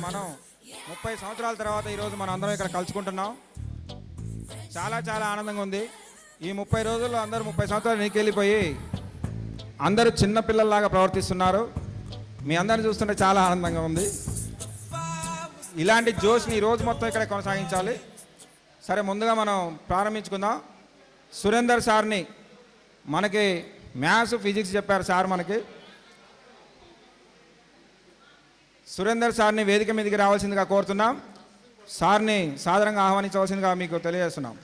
మనం 30 సంవత్సరాల తర్వాత ఈరోజు మనం అందరం ఇక్కడ కలుసుకుంటున్నాం. చాలా చాలా ఆనందంగా ఉంది. ఈ 30 రోజుల్లో అందరూ 30 సంవత్సరాలు నీకెళ్ళిపోయి అందరూ చిన్న పిల్లల్లాగా ప్రవర్తిస్తున్నారు. మీ అందరిని చూస్తుంటే చాలా ఆనందంగా ఉంది. ఇలాంటి జోష్ని ఈ రోజు మొత్తం ఇక్కడ కొనసాగించాలి. సరే, ముందుగా మనం ప్రారంభించుకుందాం. సురేందర్ సార్ని, మనకి మ్యాథ్స్ ఫిజిక్స్ చెప్పారు సార్. మనకి సురేందర్ సార్ని వేదిక మీదకి రావాల్సిందిగా కోరుతున్నాం. సార్ని సాదరంగా ఆహ్వానించవలసిందిగా మీకు తెలియజేస్తున్నాం.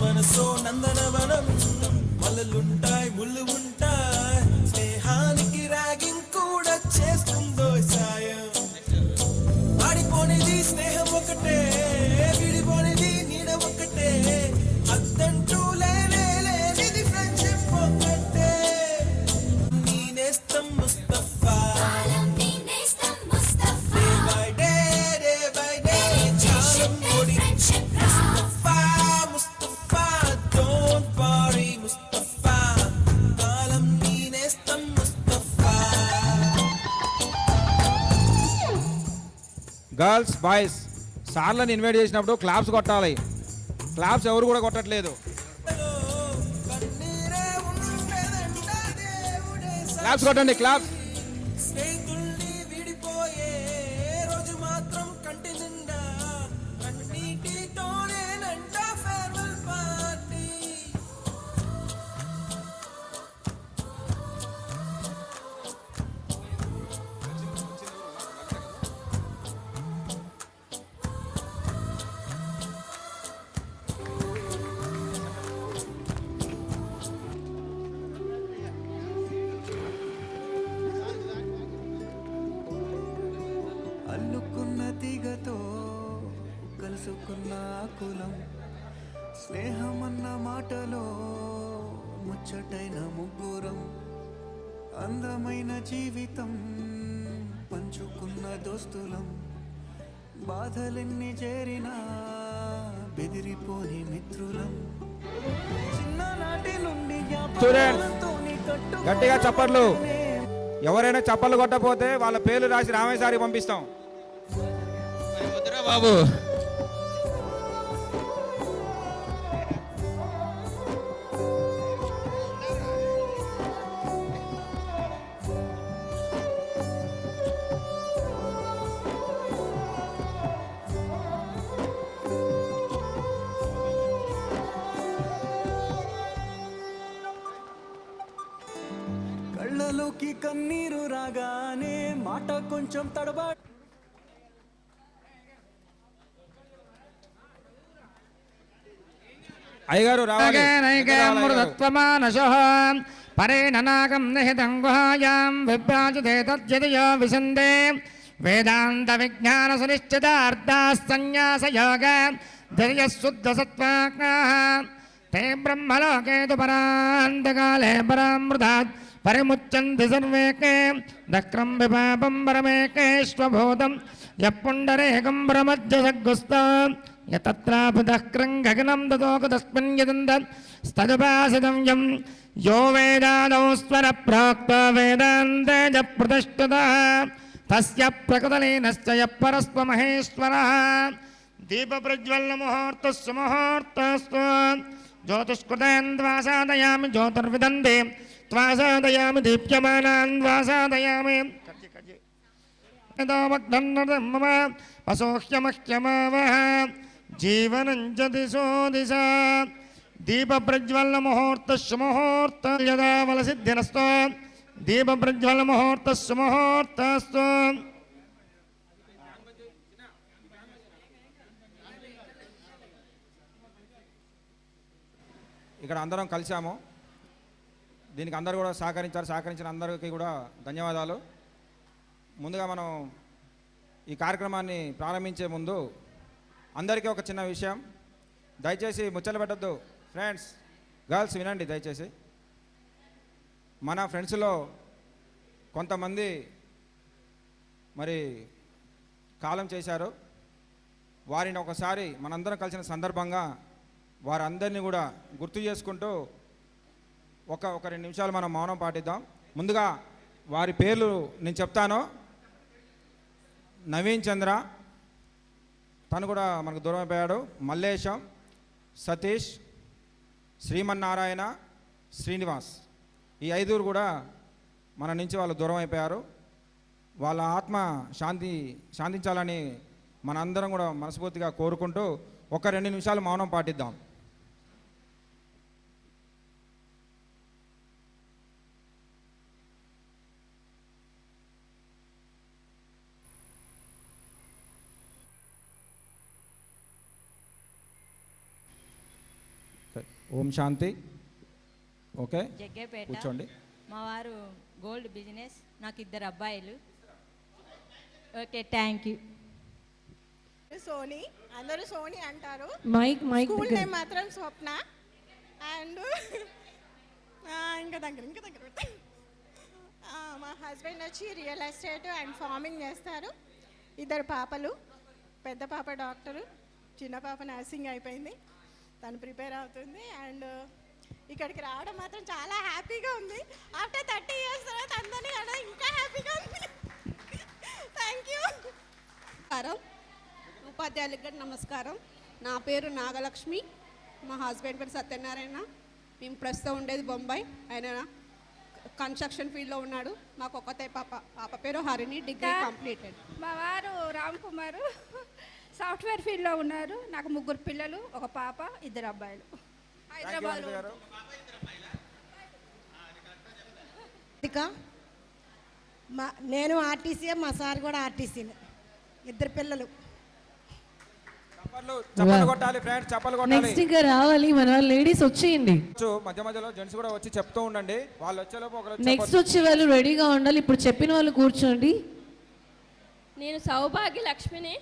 మనసో నందనవనం మల్లలుంటాయి, ముళ్ళు ఉంటాయి, స్నేహానికి ర్యాగింగ్ కూడా చేస్తుందో సాయం. ఆడిపోనిది స్నేహం ఒకటే, విడిపోనిది నీడ ఒకటే, అద్దంటూ లేనిది ఫ్రెండ్షిప్ ఒకటే. నీ నేస్తం ముస్తఫా, డే బై డే చాలం ఓడి ముస్తఫా, ముస్తఫా డోంట్ వరీ ముస్తఫా, కాలం నీ నేస్తం ముస్తఫా. గర్ల్స్, బాయ్స్, సార్లను ఇన్వైట్ చేసినప్పుడు క్లాప్స్ కొట్టాలి. క్లాప్స్ ఎవరు కూడా కొట్టట్లేదు. కన్నీరే ఉండదంట దేవుడే క్లాప్స్ కొట్టండి, క్లాప్స్. స్నేహితుల్ని విడిపోయే రోజు మాత్రం కంటి నిండా కన్నీటితోనేనంట ఫేర్వెల్ పార్టీ. అల్లుకున్న తీగతో కలుసుకున్న కులం, స్నేహమన్న మాటలో ముచ్చటైన ముగ్గురం, అందమైన జీవితం పంచుకున్న దోస్తులం, బాధలెన్ని చేరినా బెదిరిపోని మిత్రులం, చిన్ననాటి నుండి జ్ఞాపకాలతోని గట్టిగా చప్పట్లు. ఎవరైనా చప్పట్లు కొట్టకపోతే వాళ్ళ పేర్లు రాసి రామేశ్వరికి పంపిస్తాం. వద్దురా బాబు. కళ్ళలోకి కన్నీరు రాగానే మాట కొంచెం తడబా. అయ్యగారు రావాలి. పరేణనాగం నిహితం గుహాయాం విభ్రాజతే తద్యతయో విశందే వేదాంత విజ్ఞాన సునిశ్చితార్థాసన్యాసయోగ ధైర్యశుద్ధ సత్వాజ్ఞాః తే బ్రహ్మలోకే తు పరాంతకాలే పరామృతాత్ పరిముచ్యంతి సర్వేకే దక్రం విపాపం పరమేకేష్వభూతం యపుండరేకం పరమజ్జసగ్గుస్తాం యతత్రాపుదక్రం గగనం తతోకతస్మిన్ యదందత్ స్తదుపాసితం యం యో వేదాదౌ స్వర ప్రోక్త వేదాంతే చ ప్రతిష్ఠితః తస్య ప్రకృతలీనశ్చ యః పరస్వ మహేశ్వరः. దీపప్రజ్వలన ముహూర్తస్సు ముహూర్తస్తు జ్యోతిష్కృతాన్ ద్వాసాదయామి జ్యోతిర్విదందే త్వాసాదయామి దీప్యమానాన్ ద్వాసాదయామి మమ వసోహ్యమహ్యమావహ జీవనం చ దిశో దిశ. దీపప్రజ్వలన ముహూర్తస్సు ముహూర్త యదా వలసిద్ధిరస్తో దీపప్రజ్వలన ముహూర్తస్సు ముహూర్తస్తు. ఇక్కడ అందరం కలిసాము. దీనికి అందరూ కూడా సహకరించిన అందరికీ కూడా ధన్యవాదాలు. ముందుగా మనం ఈ కార్యక్రమాన్ని ప్రారంభించే ముందు అందరికీ ఒక చిన్న విషయం. దయచేసి ముచ్చట్లు పెట్టద్దు ఫ్రెండ్స్. గర్ల్స్ వినండి దయచేసి. మన ఫ్రెండ్స్లో కొంతమంది మరి కాలం చేశారు. వారిని ఒకసారి మనందరం కలిసిన సందర్భంగా వారందరినీ కూడా గుర్తు చేసుకుంటూ ఒక 2 నిమిషాలు మనం మౌనం పాటిద్దాం. ముందుగా వారి పేర్లు నేను చెప్తాను. నవీన్ చంద్ర, తను కూడా మనకు దూరం అయిపోయాడు. మల్లేశం, సతీష్, శ్రీమన్నారాయణ, శ్రీనివాస్, ఈ 5 కూడా మన నుంచి వాళ్ళు దూరం అయిపోయారు. వాళ్ళ ఆత్మ శాంతించాలని మనందరం కూడా మనస్ఫూర్తిగా కోరుకుంటూ ఒక 2 నిమిషాలు మౌనం పాటిద్దాం. ఓం శాంతి. ఓకే, జగ్గేపేట. కూర్చోండి. మా వారు గోల్డ్ బిజినెస్, నాకు 2 అబ్బాయిలు. Okay, thank you. సోని, అందరూ సోని అంటారు. మైక్ స్కూల్ నేమ్ మాత్రం స్వప్న. అండ్ ఇంకా దగ్గర పెట్టు. మా హస్బెండ్ వచ్చి రియల్ ఎస్టేట్ అండ్ ఫార్మింగ్ చేస్తారు. 2 పాపలు, పెద్ద పాప డాక్టరు, చిన్న పాప నర్సింగ్ అయిపోయింది, తను ప్రిపేర్ అవుతుంది. అండ్ ఇక్కడికి రావడం మాత్రం చాలా హ్యాపీగా ఉంది. ఆఫ్టర్ 30 years తర్వాత అందరినీ అలా ఇంకా హ్యాపీగా ఉంది. Thank you. ఉపాధ్యాయులకు కూడా నమస్కారం. నా పేరు నాగలక్ష్మి, మా హస్బెండ్ పేరు సత్యనారాయణ. మేము ప్రస్తుతం ఉండేది బొంబాయి. ఆయన కన్స్ట్రక్షన్ ఫీల్డ్లో ఉన్నాడు. మాకు ఒక్కతే పాప పేరు హరిణి, డిగ్రీ కంప్లీటెడ్. మా వారు రామ్ కుమారు, సాఫ్ట్వేర్ ఫీల్డ్లో ఉన్నారు. నాకు 3 పిల్లలు, ఒక పాప, 2 అబ్బాయిలు. హైదరాబాద్. నేను ఆర్టీసీయే, మా సార్ కూడా ఆర్టీసీనే, 2 పిల్లలు. చప్పట్లు కొట్టాలి ఫ్రెండ్స్, చప్పట్లు కొట్టాలి. నెక్స్ట్ ఇంకా రావాలి మన లేడీస్ వచ్చేయండి. మధ్య మధ్యలో జెంట్స్ కూడా వచ్చి చెప్తూ ఉండండి. వాళ్ళు వచ్చేలోపు ఒకరు నెక్స్ట్ వచ్చే వాళ్ళు రెడీగా ఉండాలి. ఇప్పుడు చెప్పిన వాళ్ళు కూర్చోండి. నేను సౌభాగ్య లక్ష్మిని.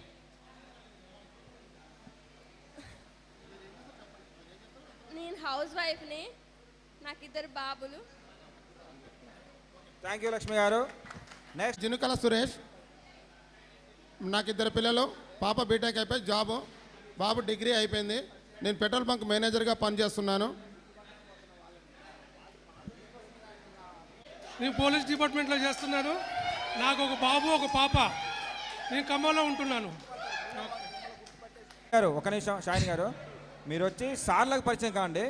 నేను హౌస్ వైఫ్ని, నాకు 2 బాబులు. థ్యాంక్ యూ లక్ష్మి గారు. నెక్స్ట్ జినుకల సురేష్, నాకు 2 పిల్లలు, పాప బీటెక్ అయిపోయి జాబ్, బాబు డిగ్రీ అయిపోయింది. నేను పెట్రోల్ బంక్ మేనేజర్గా పనిచేస్తున్నాను. నేను పోలీస్ డిపార్ట్మెంట్లో చేస్తున్నాను. నాకు ఒక బాబు, ఒక పాప. నేను ఖమ్మంలో ఉంటున్నాను. గారు ఒక నిమిషం, షాయిన్ గారు మీరు వచ్చి సార్లకు పరిచయం కాండి.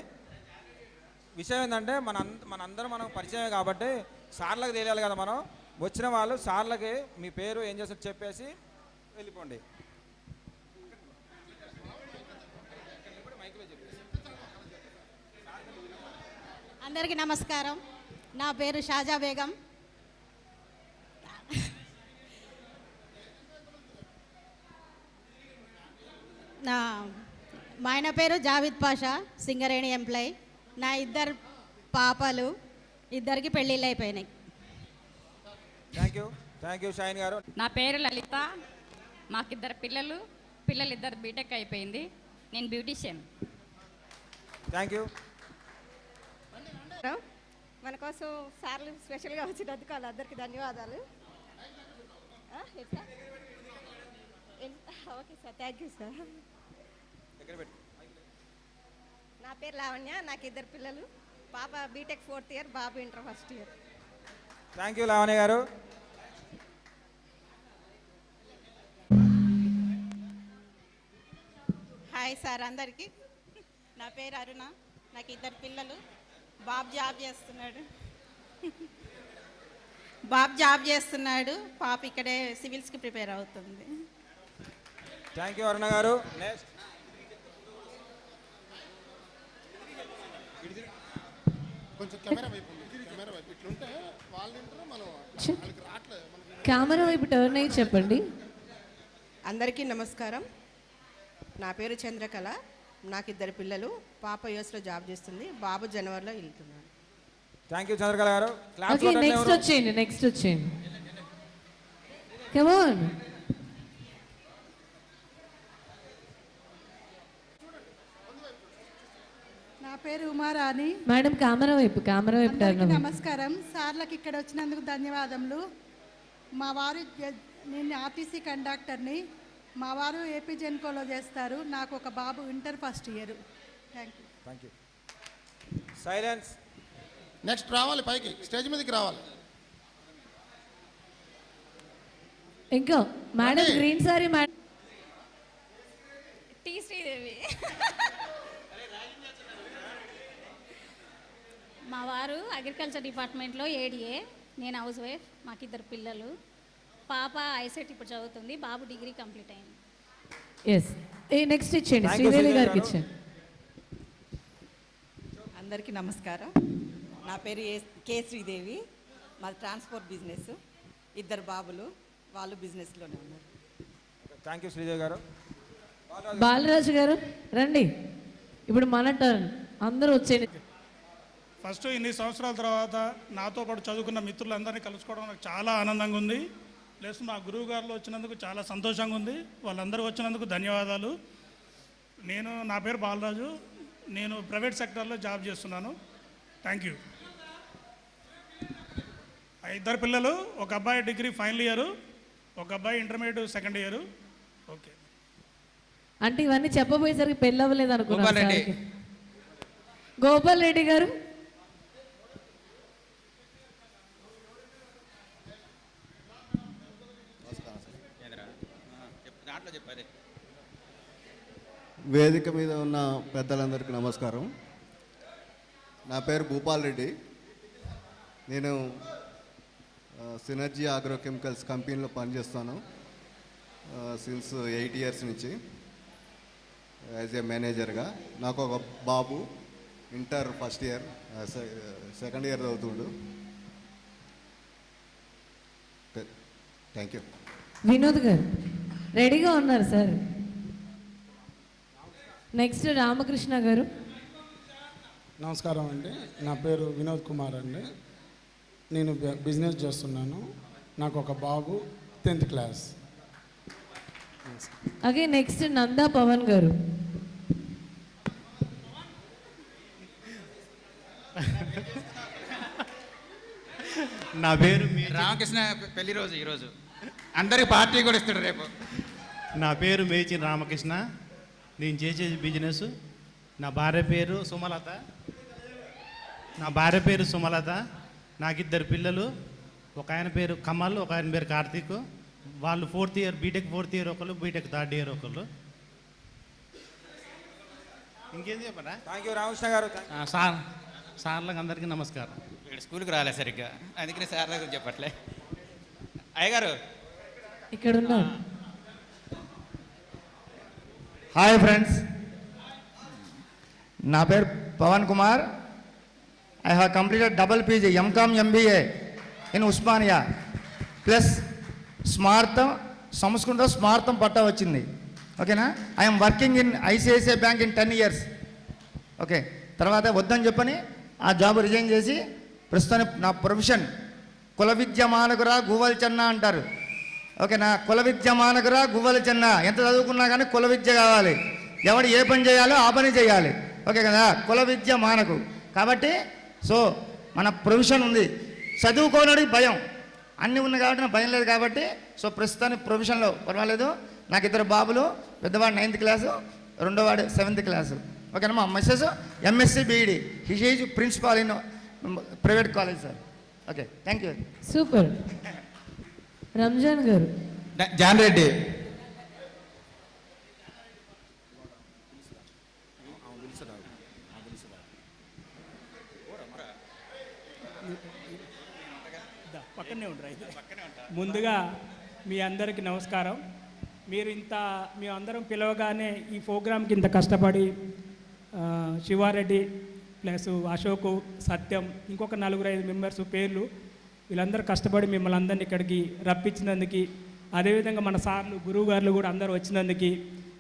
విషయం ఏంటంటే మనందరం మనం పరిచయమే కాబట్టి సార్లకు తెలియాలి కదా. మనం వచ్చిన వాళ్ళు సార్లకి మీ పేరు ఏం చేస్తారో చెప్పేసి వెళ్ళిపోండి. అందరికీ నమస్కారం. నా పేరు షాజా బేగం. మా ఆయన పేరు జావిద్ పాషా, సింగరేణి ఎంప్లాయ్. నా 2 పాపలు, 2కి పెళ్ళిళ్ళు అయిపోయినాయి. థ్యాంక్ యూ షాయిన్ గారు. నా పేరు లలిత, మాకు 2 పిల్లలు, 2 బీటెక్ అయిపోయింది. నేను బ్యూటీషియన్. Thank you. మన కోసం సార్లు స్పెషల్గా వచ్చినందుకు వాళ్ళందరికీ ధన్యవాదాలు. Okay sir, thank you sir. నా పేరు లావణ్య, నాకు 2 పిల్లలు, పాప బీటెక్ 4th ఇయర్, బాబు inter 1st year. Thank you Lavanya garu. Hi sir అందరికీ. నా పేరు అరుణ, నాకు 2 పిల్లలు, బాబు జాబ్ చేస్తున్నాడు, పాప ఇక్కడే సివిల్స్కి ప్రిపేర్ అవుతుంది. థ్యాంక్ యూ అరుణ గారు. నెక్స్ట్ కొంచెం కెమెరా వైపు ఇట్లుంటే వాళ్ళు వింటారు, మనం వాళ్ళకి రావట్లేదు. కెమెరా వైపు టర్న్ అయ్యి చెప్పండి. అందరికీ నమస్కారం. నా పేరు చంద్రకళ, నాకు 2 పిల్లలు, పాప యూఎస్లో జాబ్ చేస్తుంది, బాబు జనవరిలో వెళ్తున్నాడు. థ్యాంక్ యూ చంద్రకళ గారు. ఓకే, నెక్స్ట్ వచ్చేయండి. Come on. నా పేరు ఉమారాణి. మేడం కెమెరా వైపు టర్న్ అవ్వండి. నమస్కారం. సార్లకు ఇక్కడ వచ్చినందుకు ధన్యవాదములు. మా వారు నేను ఆర్టీసీ కండక్టర్ని. మా వారు ఏపీ జెన్కోలో చేస్తారు. నాకు ఒక బాబు inter first year. Thank you. Thank you. Silence. Next రావాలి, పైకి స్టేజ్ మీదకి రావాలి. ఇంకా మేడం రండి. Green sorry madam. T Sridevi. మా వారు అగ్రికల్చర్ డిపార్ట్మెంట్లో ఏడిఏ, నేను హౌస్ వైఫ్. మాకు 2 పిల్లలు. పాప ఐసెట్ ఇప్పుడు చదువుతుంది, బాబు డిగ్రీ కంప్లీట్ అయింది. ఎస్. నెక్స్ట్ ఇచ్చేయండి, Thank you, శ్రీదేవి శ్రీదేవి గారికి గారు. ఇచ్చేయండి. అందరికీ నమస్కారం. నా పేరు కే శ్రీదేవి. మాది ట్రాన్స్పోర్ట్ బిజినెస్. 2 బాబులు, వాళ్ళు బిజినెస్లోనే ఉన్నారు. థ్యాంక్ యూ శ్రీదేవి గారు. బాలరాజు గారు రండి, ఇప్పుడు మన టర్న్. అందరూ వచ్చేయండి. ఫస్ట్ ఇన్ని సంవత్సరాల తర్వాత నాతో పాటు చదువుకున్న మిత్రులందరినీ కలుసుకోవడం నాకు చాలా ఆనందంగా ఉంది. ప్లస్ మా గురువు గారు వచ్చినందుకు చాలా సంతోషంగా ఉంది. వాళ్ళందరూ వచ్చినందుకు ధన్యవాదాలు. నా పేరు బాలరాజు. నేను ప్రైవేట్ సెక్టర్లో జాబ్ చేస్తున్నాను. Thank you. 2 పిల్లలు, ఒక అబ్బాయి డిగ్రీ ఫైనల్ ఇయర్, ఒక అబ్బాయి ఇంటర్మీడియట్ సెకండ్ ఇయర్. ఓకే. అంటే ఇవన్నీ చెప్పబోయేసరికి పెళ్ళి అవ్వలేదు అనుకున్నాను. గోపాల్ రెడ్డి. సార్కి. గోపాల్ రెడ్డి గారు. దాంట్లో చెప్పాలి. వేదిక మీద ఉన్న పెద్దలందరికీ నమస్కారం. నా పేరు భూపాల్ రెడ్డి. నేను సినర్జీ అగ్రోకెమికల్స్ కంపెనీలో పనిచేస్తాను సిన్స్ 8 ఇయర్స్ నుంచి యాజ్ ఏ మేనేజర్గా. నాకు ఒక బాబు inter first year, second year చదువుతుండు. Thank you. వినోద్ గారు రెడీగా ఉన్నారు సార్. నెక్స్ట్ రామకృష్ణ గారు. నమస్కారం అండి. నా పేరు వినోద్ కుమార్ అండి. నేను బిజినెస్ చేస్తున్నాను. నాకు ఒక బాబు 10th క్లాస్. అలాగే నెక్స్ట్ నందా పవన్ గారు. నా పేరు రామకృష్ణ పెళ్లి రోజు ఈరోజు. అందరికి పార్టీ కూడా ఇస్తాడు రేపు. నా పేరు మేచిన రామకృష్ణ. నేను చేసేది బిజినెస్. నా భార్య పేరు సుమలత. నాకు 2 పిల్లలు. ఒక ఆయన పేరు కమల్, ఒక ఆయన పేరు కార్తీక్. వాళ్ళు 4th year, BTech 4th year ఒకళ్ళు, బీటెక్ 3rd ఇయర్ ఒకళ్ళు. ఇంకేం చెప్పరా? థ్యాంక్ యూ రామకృష్ణ గారు. సార్లకు అందరికీ నమస్కారం. వీడు స్కూల్కి రాలే సరిగ్గా, అందుకని సార్ దగ్గర చెప్పట్లే. అయ్యగారు ఇక్కడ ఉన్నారు. హాయ్ ఫ్రెండ్స్, నా పేరు Pavan Kumar. I have completed double PG MCom MBA in Osmania plus Samskritam స్మార్థం పట్టా వచ్చింది. ఓకేనా? I'm working in ICICI bank in 10 years. Okay, తర్వాత వద్దని చెప్పని ఆ జాబ్ రిజైన్ చేసి ప్రస్తుతం నా ప్రొఫెషన్ కుల విద్య మానకురా గువ్వల చెన్న అంటారు. ఓకేనా? కుల విద్య మానకురా గువ్వల చెన్న. ఎంత చదువుకున్నా కానీ కుల విద్య కావాలి. ఎవడు ఏ పని చేయాలో ఆ పని చేయాలి. ఓకే కదా? కుల విద్య మానకు. కాబట్టి సో మన ప్రొఫెషన్ ఉంది. చదువుకోనడికి భయం, అన్నీ ఉన్నాయి కాబట్టి నాకు భయం లేదు. కాబట్టి సో ప్రస్తుతానికి ప్రొఫెషన్లో పర్వాలేదు. నాకు 2 బాబులు, పెద్దవాడు 9th క్లాసు, రెండోవాడు 7th క్లాసు. ఓకేనా? మా missus MSc BEd. He is principal in private college sir. Okay, thank you. Super. Ramzan garu. Jan Reddy. పక్కనే ఉంటారు. ముందుగా మీ అందరికీ నమస్కారం. మీ అందరం పిలవగానే ఈ ప్రోగ్రాంకి ఇంత కష్టపడి శివారెడ్డి ప్లస్ అశోకు, సత్యం, ఇంకొక 4-5 మెంబర్స్ పేర్లు, వీళ్ళందరూ కష్టపడి మిమ్మల్ని అందరినీ ఇక్కడికి రప్పించినందుకు, అదేవిధంగా మన సార్లు గురువు గారులు కూడా అందరూ వచ్చినందుకు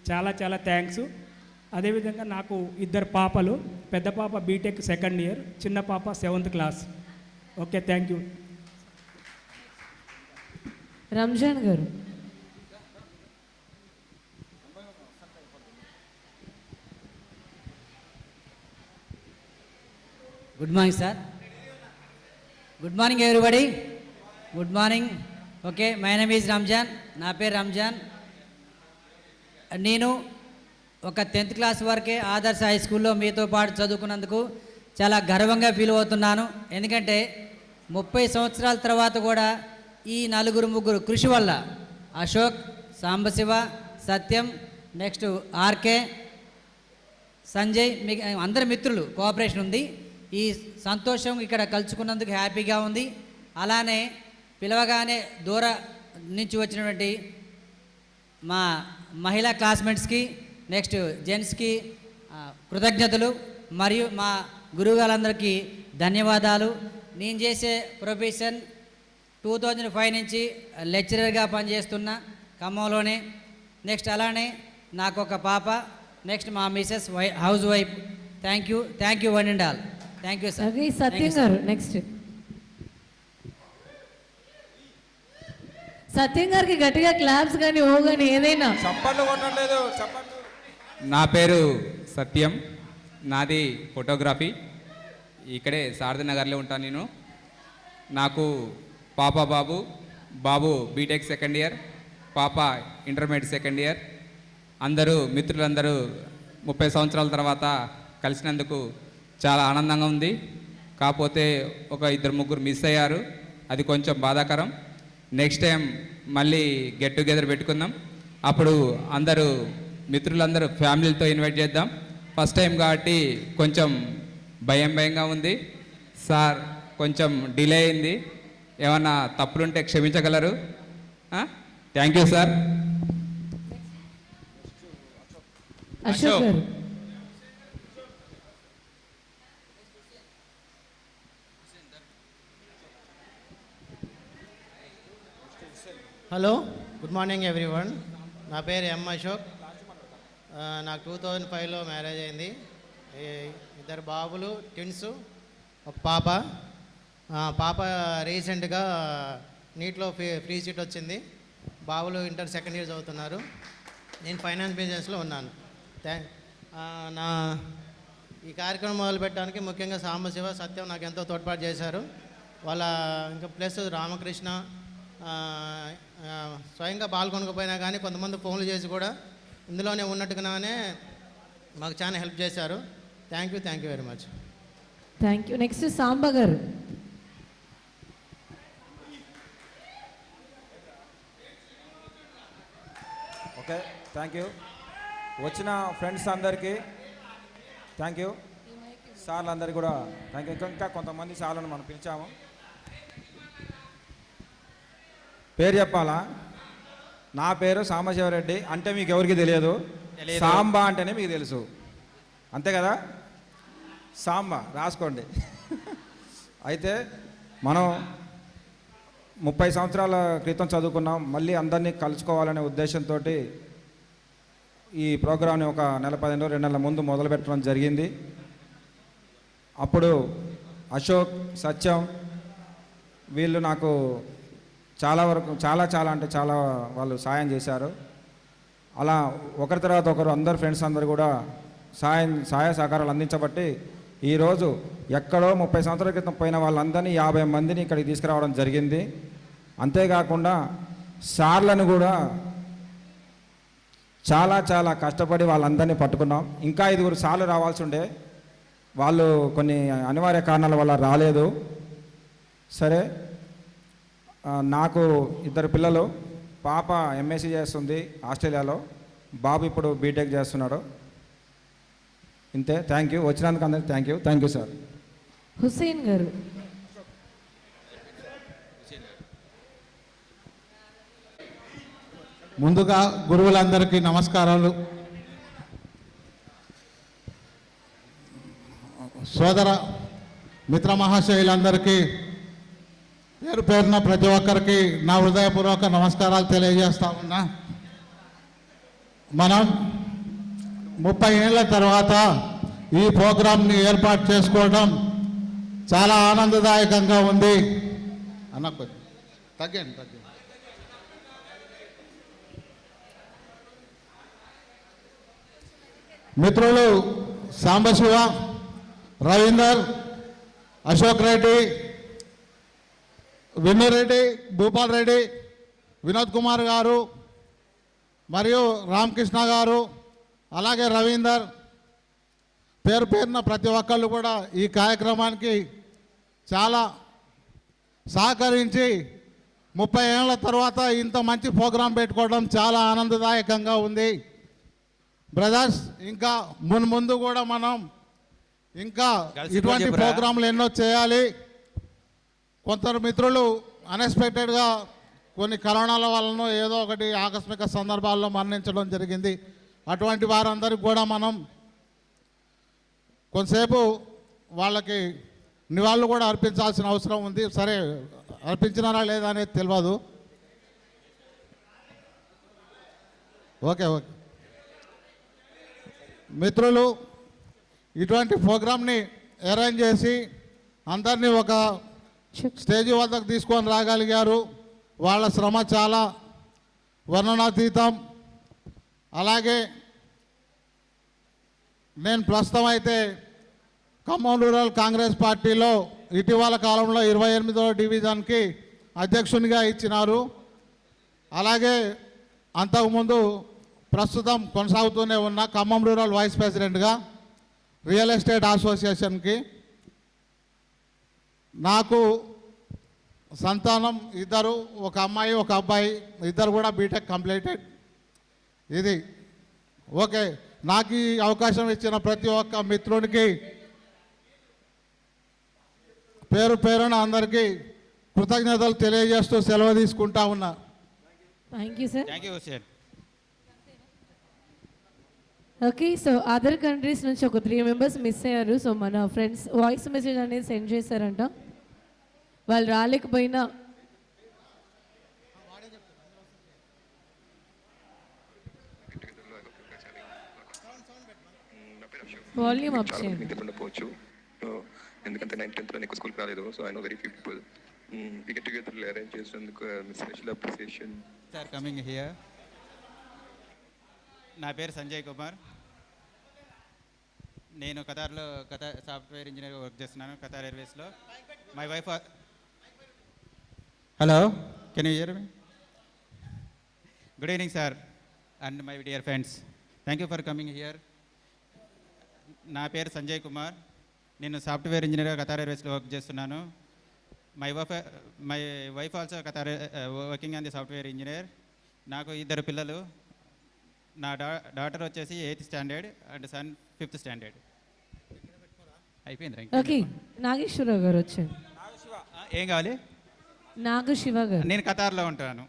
చాలా చాలా థ్యాంక్స్. అదేవిధంగా నాకు 2 పాపలు. పెద్ద పాప బీటెక్ 2nd ఇయర్, చిన్న పాప 7th class. Okay, thank you. Ramzan గారు. Good morning sir. Good morning everybody. Good morning okay, my name is Ramzan. నా పేరు రంజాన్. నేను ఒక 10th క్లాస్ వరకే ఆదర్శ హై స్కూల్లో మీతో పాటు చదువుకున్నందుకు చాలా గర్వంగా ఫీల్ అవుతున్నాను. ఎందుకంటే 30 సంవత్సరాల తర్వాత కూడా ఈ ముగ్గురు కృషి వల్ల అశోక్, సాంబశివ, సత్యం, నెక్స్ట్ ఆర్కే, సంజయ్, మీ అందరి మిత్రులు కోఆపరేషన్ ఉంది. ఈ సంతోషం ఇక్కడ కలుసుకున్నందుకు హ్యాపీగా ఉంది. అలానే పిలవగానే దూర నుంచి వచ్చినటువంటి మా మహిళా క్లాస్మేట్స్కి, నెక్స్ట్ జెంట్స్కి కృతజ్ఞతలు, మరియు మా గురువుగారందరికీ ధన్యవాదాలు. నేను చేసే ప్రొఫెషన్ 2005 నుంచి లెక్చరర్గా పనిచేస్తున్నా ఖమ్మంలోనే. నెక్స్ట్ అలానే నాకు ఒక పాప, నెక్స్ట్ మా Mrs house wife. Thank you one and all. Thank you sir. Satyam గారు నెక్స్ట్. సత్యం గారికి గట్టిగా క్లాప్స్ కానీ ఓ కానీ ఏదైనా. చప్పట్లు కొట్టలేదు, చప్పట్లు. నా పేరు సత్యం, నాది ఫోటోగ్రఫీ. ఇక్కడే సారథి నగర్లో ఉంటాను నేను. నాకు పాప బాబు బీటెక్ సెకండ్ ఇయర్, పాప ఇంటర్మీడియట్ సెకండ్ ఇయర్. మిత్రులందరూ 30 సంవత్సరాల తర్వాత కలిసినందుకు చాలా ఆనందంగా ఉంది. కాకపోతే ఒక 2-3 మిస్ అయ్యారు, అది కొంచెం బాధాకరం. నెక్స్ట్ టైం మళ్ళీ గెట్ టుగెదర్ పెట్టుకుందాం. అప్పుడు మిత్రులందరూ ఫ్యామిలీలతో ఇన్వైట్ చేద్దాం. ఫస్ట్ టైం కాబట్టి కొంచెం భయంగా ఉంది. సార్ కొంచెం డిలే అయింది, ఏమన్నా తప్పులుంటే క్షమించగలరు. Thank you sir. అశోక్ గారు. Hello, good morning everyone. నా పేరు ఎం అశోక్. నాకు 2005లో మ్యారేజ్ అయింది. 2 బాబులు, ట్విన్స్, ఒక పాప. పాప రీసెంట్గా నీట్లో ఫ్రీ సీట్ వచ్చింది. బాబులు ఇంటర్ సెకండ్ ఇయర్ చదువుతున్నారు. నేను ఫైనాన్స్ బిజినెస్లో ఉన్నాను. నా ఈ కార్యక్రమం మొదలుపెట్టడానికి ముఖ్యంగా సాంబశివ, సత్యం నాకు ఎంతో తోడ్పాటు చేశారు. వాళ్ళ ఇంకా ప్లస్ రామకృష్ణ స్వయంగా పాల్గొనకపోయినా కానీ కొంతమంది ఫోన్లు చేసి కూడా ఇందులోనే ఉన్నట్టుగానే మాకు చాలా హెల్ప్ చేశారు. Thank you very much. Thank you. Next Samba గారు. Okay, thank you. వచ్చిన ఫ్రెండ్స్ అందరికీ థ్యాంక్ యూ. సార్లు అందరికీ కూడా థ్యాంక్ యూ. ఇంకా కొంతమంది సార్లను మనం పిలిచాము. పేరు చెప్పాలా? నా పేరు సాంబశివరెడ్డి. అంటే మీకు ఎవరికి తెలియదు, సాంబా అంటేనే మీకు తెలుసు, అంతే కదా? సాంబా రాసుకోండి. అయితే మనం 30 సంవత్సరాల క్రితం చదువుకున్నాం, మళ్ళీ అందరినీ కలుసుకోవాలనే ఉద్దేశంతో ఈ ప్రోగ్రామ్ని ఒక 15 2 నెలల ముందు మొదలుపెట్టడం జరిగింది. అప్పుడు అశోక్, సత్యం వీళ్ళు నాకు చాలా వరకు చాలా అంటే చాలా వాళ్ళు సాయం చేశారు. అలా ఒకరి తర్వాత ఒకరు అందరు ఫ్రెండ్స్ అందరు కూడా సహాయ సహకారాలు అందించబట్టి ఈరోజు ఎక్కడో 30 సంవత్సరాల క్రితం పోయిన వాళ్ళందరినీ 50 మందిని ఇక్కడికి తీసుకురావడం జరిగింది. అంతేకాకుండా సార్లను కూడా చాలా కష్టపడి వాళ్ళందరినీ పట్టుకున్నాం. ఇంకా 5 సార్లు రావాల్సి ఉండే, వాళ్ళు కొన్ని అనివార్య కారణాల వల్ల రాలేదు. సరే, నాకు 2 పిల్లలు. పాప ఎంఎస్సీ చేస్తుంది ఆస్ట్రేలియాలో, బాబు ఇప్పుడు బీటెక్ చేస్తున్నాడు. ఇంతే. Thank you. వచ్చినందుకు అందరికి థ్యాంక్ యూ సార్. హుస్సేన్ గారు. ముందుగా గురువులందరికీ నమస్కారాలు. సోదర మిత్ర మహాశయులందరికీ పేరున ప్రతి ఒక్కరికి నా హృదయపూర్వక నమస్కారాలు తెలియజేస్తా ఉన్నా. మనం 30 ఏళ్ళ తర్వాత ఈ ప్రోగ్రాంని ఏర్పాటు చేసుకోవడం చాలా ఆనందదాయకంగా ఉంది. తగ్గండి. మిత్రులు సాంబశివ, రవీందర్, అశోక్ రెడ్డి, విన్నురెడ్డి, భూపాల్ రెడ్డి, వినోద్ కుమార్ గారు మరియు రామకృష్ణ గారు అలాగే రవీందర్ పేరు పేరున ప్రతి ఒక్కళ్ళు కూడా ఈ కార్యక్రమానికి చాలా సహకరించి 30 ఏళ్ల తర్వాత ఇంత మంచి ప్రోగ్రాం పెట్టుకోవడం చాలా ఆనందదాయకంగా ఉంది. బ్రదర్స్, ఇంకా ముందు కూడా మనం ఇంకా ఇటువంటి ప్రోగ్రాంలు ఎన్నో చేయాలి. కొందరు మిత్రులు అన్ఎక్స్పెక్టెడ్గా కొన్ని కరోనాల వలన ఏదో ఒకటి ఆకస్మిక సందర్భాల్లో మరణించడం జరిగింది. అటువంటి వారందరికీ కూడా మనం కొంతసేపు వాళ్ళకి నివాళులు కూడా అర్పించాల్సిన అవసరం ఉంది. సరే, అర్పించినారా లేదా అనేది తెలియదు. ఓకే మిత్రులు, ఇటువంటి ప్రోగ్రామ్ని అరేంజ్ చేసి అందరినీ ఒక స్టేజ్ వద్దకు తీసుకొని రాగలిగారు. వాళ్ళ శ్రమ చాలా వర్ణనాతీతం. అలాగే నేను ప్రస్తుతం అయితే ఖమ్మం రూరల్ కాంగ్రెస్ పార్టీలో ఇటీవల కాలంలో 28వ డివిజన్కి అధ్యక్షునిగా ఇచ్చినారు. అలాగే అంతకుముందు ప్రస్తుతం కొనసాగుతూనే ఉన్న ఖమ్మం రూరల్ వైస్ ప్రెసిడెంట్గా రియల్ ఎస్టేట్ అసోసియేషన్కి. నాకు సంతానం 2, ఒక అమ్మాయి ఒక అబ్బాయి, 2 కూడా బీటెక్ కంప్లీటెడ్. ఇది ఓకే. నాకు ఈ అవకాశం ఇచ్చిన ప్రతి ఒక్క మిత్రునికి పేరు పేరున అందరికీ కృతజ్ఞతలు తెలియజేస్తూ సెలవు తీసుకుంటా ఉన్నా. Thank you sir. Thank you sir. Okay, so other countries నుంచి ఒక 3 మెంబర్స్ మిస్ అయ్యారు. సో మన ఫ్రెండ్స్ వాయిస్ మెసేజ్ అనేది సెండ్ చేశారంట. వాళ్ళు రాలేకపోయినా వాల్యూమ్ అప్ చేయండి. ఉండకపోవచ్చు, ఎందుకంటే 9th 10th ఎక్కువ స్కూల్కి రాలేదు. So I know very few people. We get together arrange చేసినందుకు special appreciation sir coming here. నా పేరు సంజయ్ కుమార్. నేను కతార్లో సాఫ్ట్వేర్ ఇంజనీర్ వర్క్ చేస్తున్నాను, కతార్ ఎయిర్వేస్లో. My wife. Hello, can you hear me? Good evening sir and my dear friends, thank you for coming here. నా పేరు సంజయ్ కుమార్. నేను software ఇంజనీర్గా కతార్ ఎయిర్వేస్లో వర్క్ చేస్తున్నాను. My wife also Qatar working on the software engineer. నాకు 2 పిల్లలు. నా daughter వచ్చేసి 8th standard and son 5th standard. అయిపోయింది. ఓకే, నాగేశ్వరరావు గారు వచ్చారు. ఏం కావాలి? నాగశివ గారు. నేను కతార్లో ఉంటాను.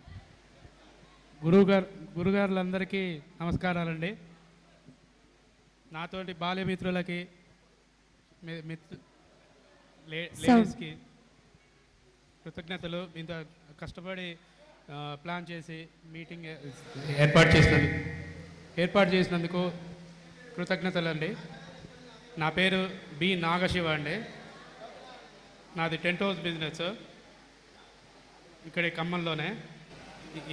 గురుగారులందరికీ నమస్కారాలండి. నాతోటి బాల్యమిత్రులకి, లేడీస్కి కృతజ్ఞతలు. ఇంత కష్టపడి ప్లాన్ చేసి మీటింగ్ ఏర్పాటు చేసినందుకు కృతజ్ఞతలు అండి. నా పేరు బి నాగశివ అండి. నాది టెంట్ హౌస్ బిజినెస్ ఇక్కడ ఖమ్మంలోనే.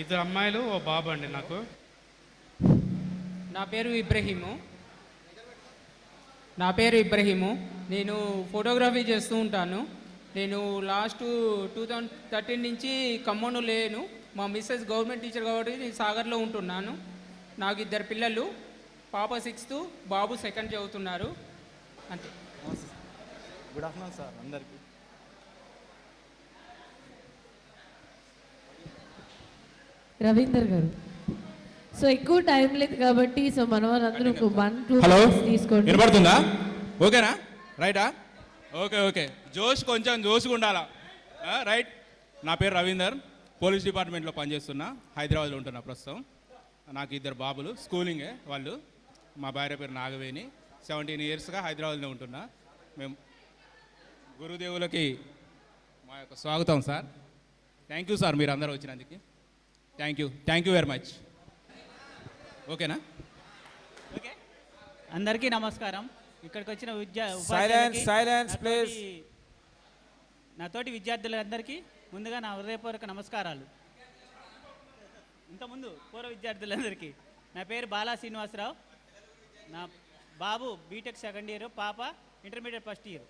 2 అమ్మాయిలు, ఓ బాబు అండి నాకు. నా పేరు ఇబ్రహీము. నేను ఫోటోగ్రఫీ చేస్తూ ఉంటాను. నేను లాస్ట్ 2013 నుంచి ఖమ్మంలో లేను. మా మిస్సెస్ గవర్నమెంట్ టీచర్ కాబట్టి నేను సాగర్లో ఉంటున్నాను. నాకు 2 పిల్లలు. పాప 6th, బాబు 2nd చదువుతున్నారు. అంతే. గుడ్ ఆఫ్టర్నూన్ సార్ అందరికీ. రవీందర్ గారు. సో ఎక్కువ టైం లేదు కాబట్టి సో మన వాళ్ళందరూ 1-2 తీసుకోండి. వినపడుతుందా? ఓకేనా? రైటా? ఓకే. కొంచెం జోష్గా ఉండాలా. రైట్. నా పేరు రవీందర్. పోలీస్ డిపార్ట్మెంట్లో పనిచేస్తున్నా. హైదరాబాద్లో ఉంటున్నా ప్రస్తుతం. నాకు 2 బాబులు, స్కూలింగే వాళ్ళు. మా భార్య పేరు నాగవేణి. 17 ఇయర్స్గా హైదరాబాద్లో ఉంటున్నా. మేము గురుదేవులకి మా యొక్క స్వాగతం సార్. థ్యాంక్ యూ సార్ మీరు అందరూ వచ్చినందుకు. Thank you very much. ఓకేనా? ఓకే, అందరికీ నమస్కారం. ఇక్కడికి వచ్చిన సైలెన్స్ ప్లీజ్. నాతోటి విద్యార్థులందరికీ ముందుగా నా హృదయపూర్వక నమస్కారాలు. ఇంతకుముందు పూర్వ విద్యార్థులందరికీ నా పేరు బాలా శ్రీనివాసరావు. నా బాబు బీటెక్ 2nd ఇయర్, పాప ఇంటర్మీడియట్ 1st ఇయర్.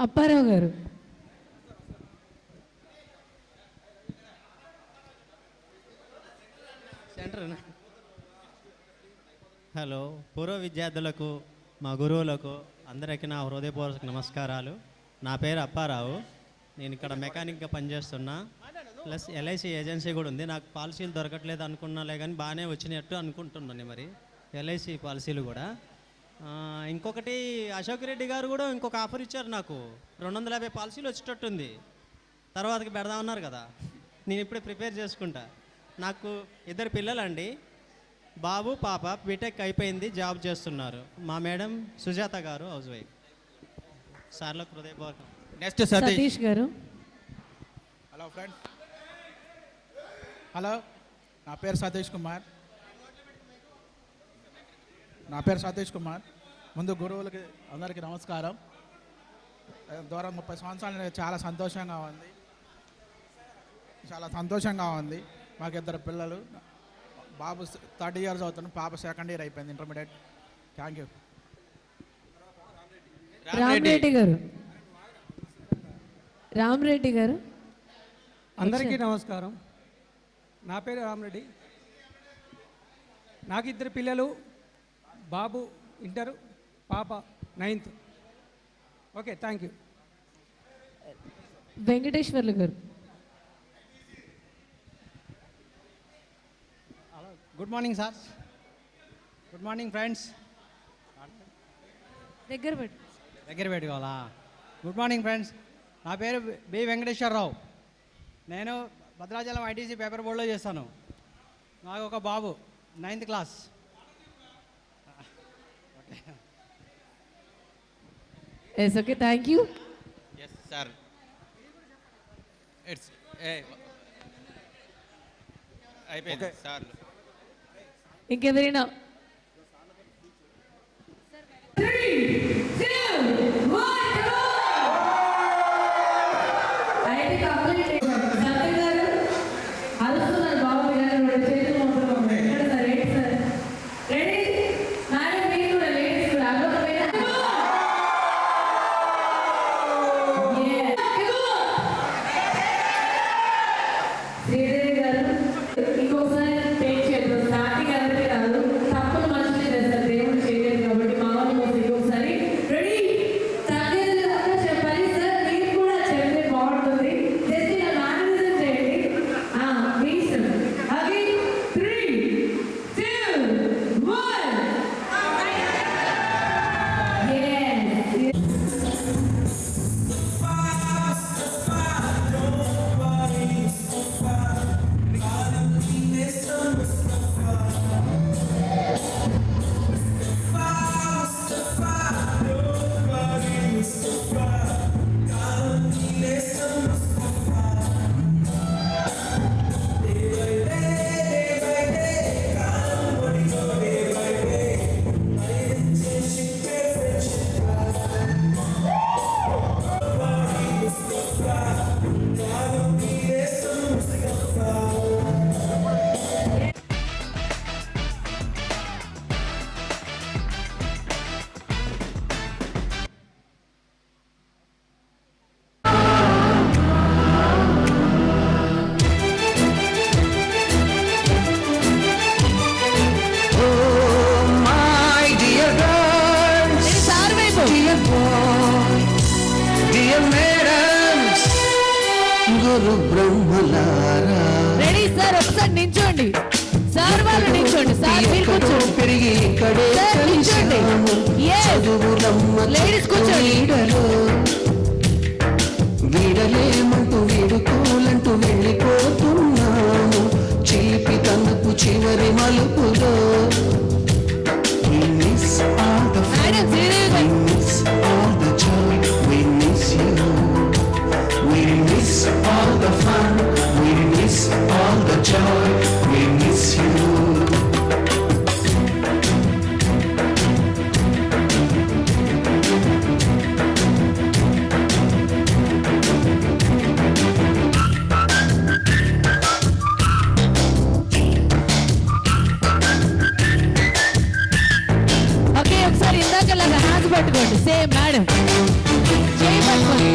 అప్పారావు గారు. హలో, పూర్వ విద్యార్థులకు, మా గురువులకు అందరికీ నా హృదయపూర్వక నమస్కారాలు. నా పేరు అప్పారావు. నేను ఇక్కడ మెకానిక్గా పనిచేస్తున్నా. ప్లస్ ఎల్ఐసి ఏజెన్సీ కూడా ఉంది. నాకు పాలసీలు దొరకట్లేదు అనుకున్నాలే కానీ బాగానే వచ్చినట్టు అనుకుంటున్నాను. మరి ఎల్ఐసి పాలసీలు కూడా. ఇంకొకటి అశోక్ రెడ్డి గారు కూడా ఇంకొక ఆఫర్ ఇచ్చారు నాకు. 250 పాలసీలు వచ్చేటట్టుంది. తర్వాతకి పెడదామన్నారు కదా. నేను ఇప్పుడే ప్రిపేర్ చేసుకుంటా. నాకు 2 పిల్లలండి, బాబు పాప. బీటెక్ అయిపోయింది, జాబ్ చేస్తున్నారు. మా మేడం సుజాత గారు హౌస్ వైఫ్. సార్లకు హృదయపూర్వకం. నెక్స్ట్ సతీష్ గారు. Hello friends. హలో, నా పేరు సతీష్ కుమార్. ముందు గురువులకి అందరికీ నమస్కారం. ద్వారా 30 సంవత్సరాలు చాలా సంతోషంగా ఉంది. మాకు 2 పిల్లలు. బాబు 30 years అవుతుంది, పాప 2nd year అయిపోయింది, ఇంటర్మీడియట్. Thank you. రామరెడ్డి గారు. అందరికీ నమస్కారం. నా పేరు రామరెడ్డి. నాకు 2 పిల్లలు, బాబు ఇంటర్, పాప 9th. Okay, thank you. Venkateswarlu గారు. Good morning sir. Good morning friends. దగ్గర పెట్టుకోవాలా? Good morning friends. నా పేరు బి వెంకటేశ్వరరావు. నేను భద్రాచలం ఐటీసీ పేపర్ బోర్డులో చేస్తాను. నాకు ఒక బాబు 9th class. Yes, okay, thank you. Yes sir. It's అయిపోయింది సార్. ఇంకెవరైనా? రెడీ సార్, ఒకసారి నించోండి సార్. వాళ్ళు నించోండి సార్, మీరు కూర్చోండి. సార్ నించోండి. లేడీస్ కూర్చోండి. వీడలేమంటూ వీడుకోలంటూ వెళ్ళిపోతున్నాము చిలిపి తనపు చివరి మలుపులో. We miss all the fun, we miss all the joy, we miss you. We miss all the fun, we miss all the joy, we miss you. Okay, ఒకసారి ఇందాకలాగా hands పట్టుకోండి. Same madam, చేయి పట్టుకోండి.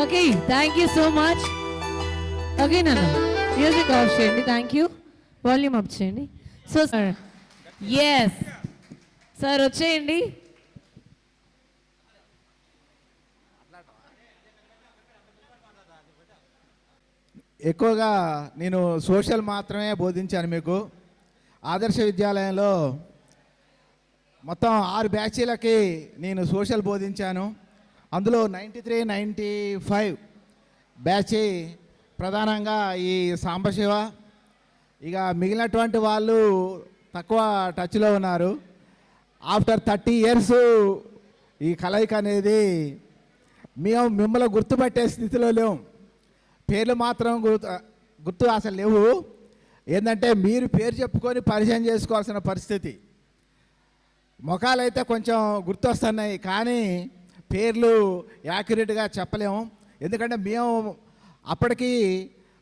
Okay thank you so much. Okay నాన్న music of చేయండి. Thank you. Volume up చేయండి. So sir yes sir వచ్చేయండి. ఎక్కువగా నేను సోషల్ మాత్రమే బోధించాను మీకు. ఆదర్శ విద్యాలయంలో మొత్తం 6 బ్యాచీలకి నేను సోషల్ బోధించాను. అందులో 93, 95 బ్యాచ్ ప్రధానంగా ఈ సాంబశివ, ఇక మిగిలినటువంటి వాళ్ళు తక్కువ టచ్లో ఉన్నారు. ఆఫ్టర్ 30 years ఈ కలయిక అనేది మేము మిమ్మల్ని గుర్తుపట్టే స్థితిలో లేవు. పేర్లు మాత్రం గుర్తు అసలు లేవు. ఏంటంటే మీరు పేరు చెప్పుకొని పరిచయం చేసుకోవాల్సిన పరిస్థితి. ముఖాలైతే కొంచెం గుర్తొస్తున్నాయి కానీ పేర్లు యాక్యురేట్గా చెప్పలేము. ఎందుకంటే మేము అప్పటికి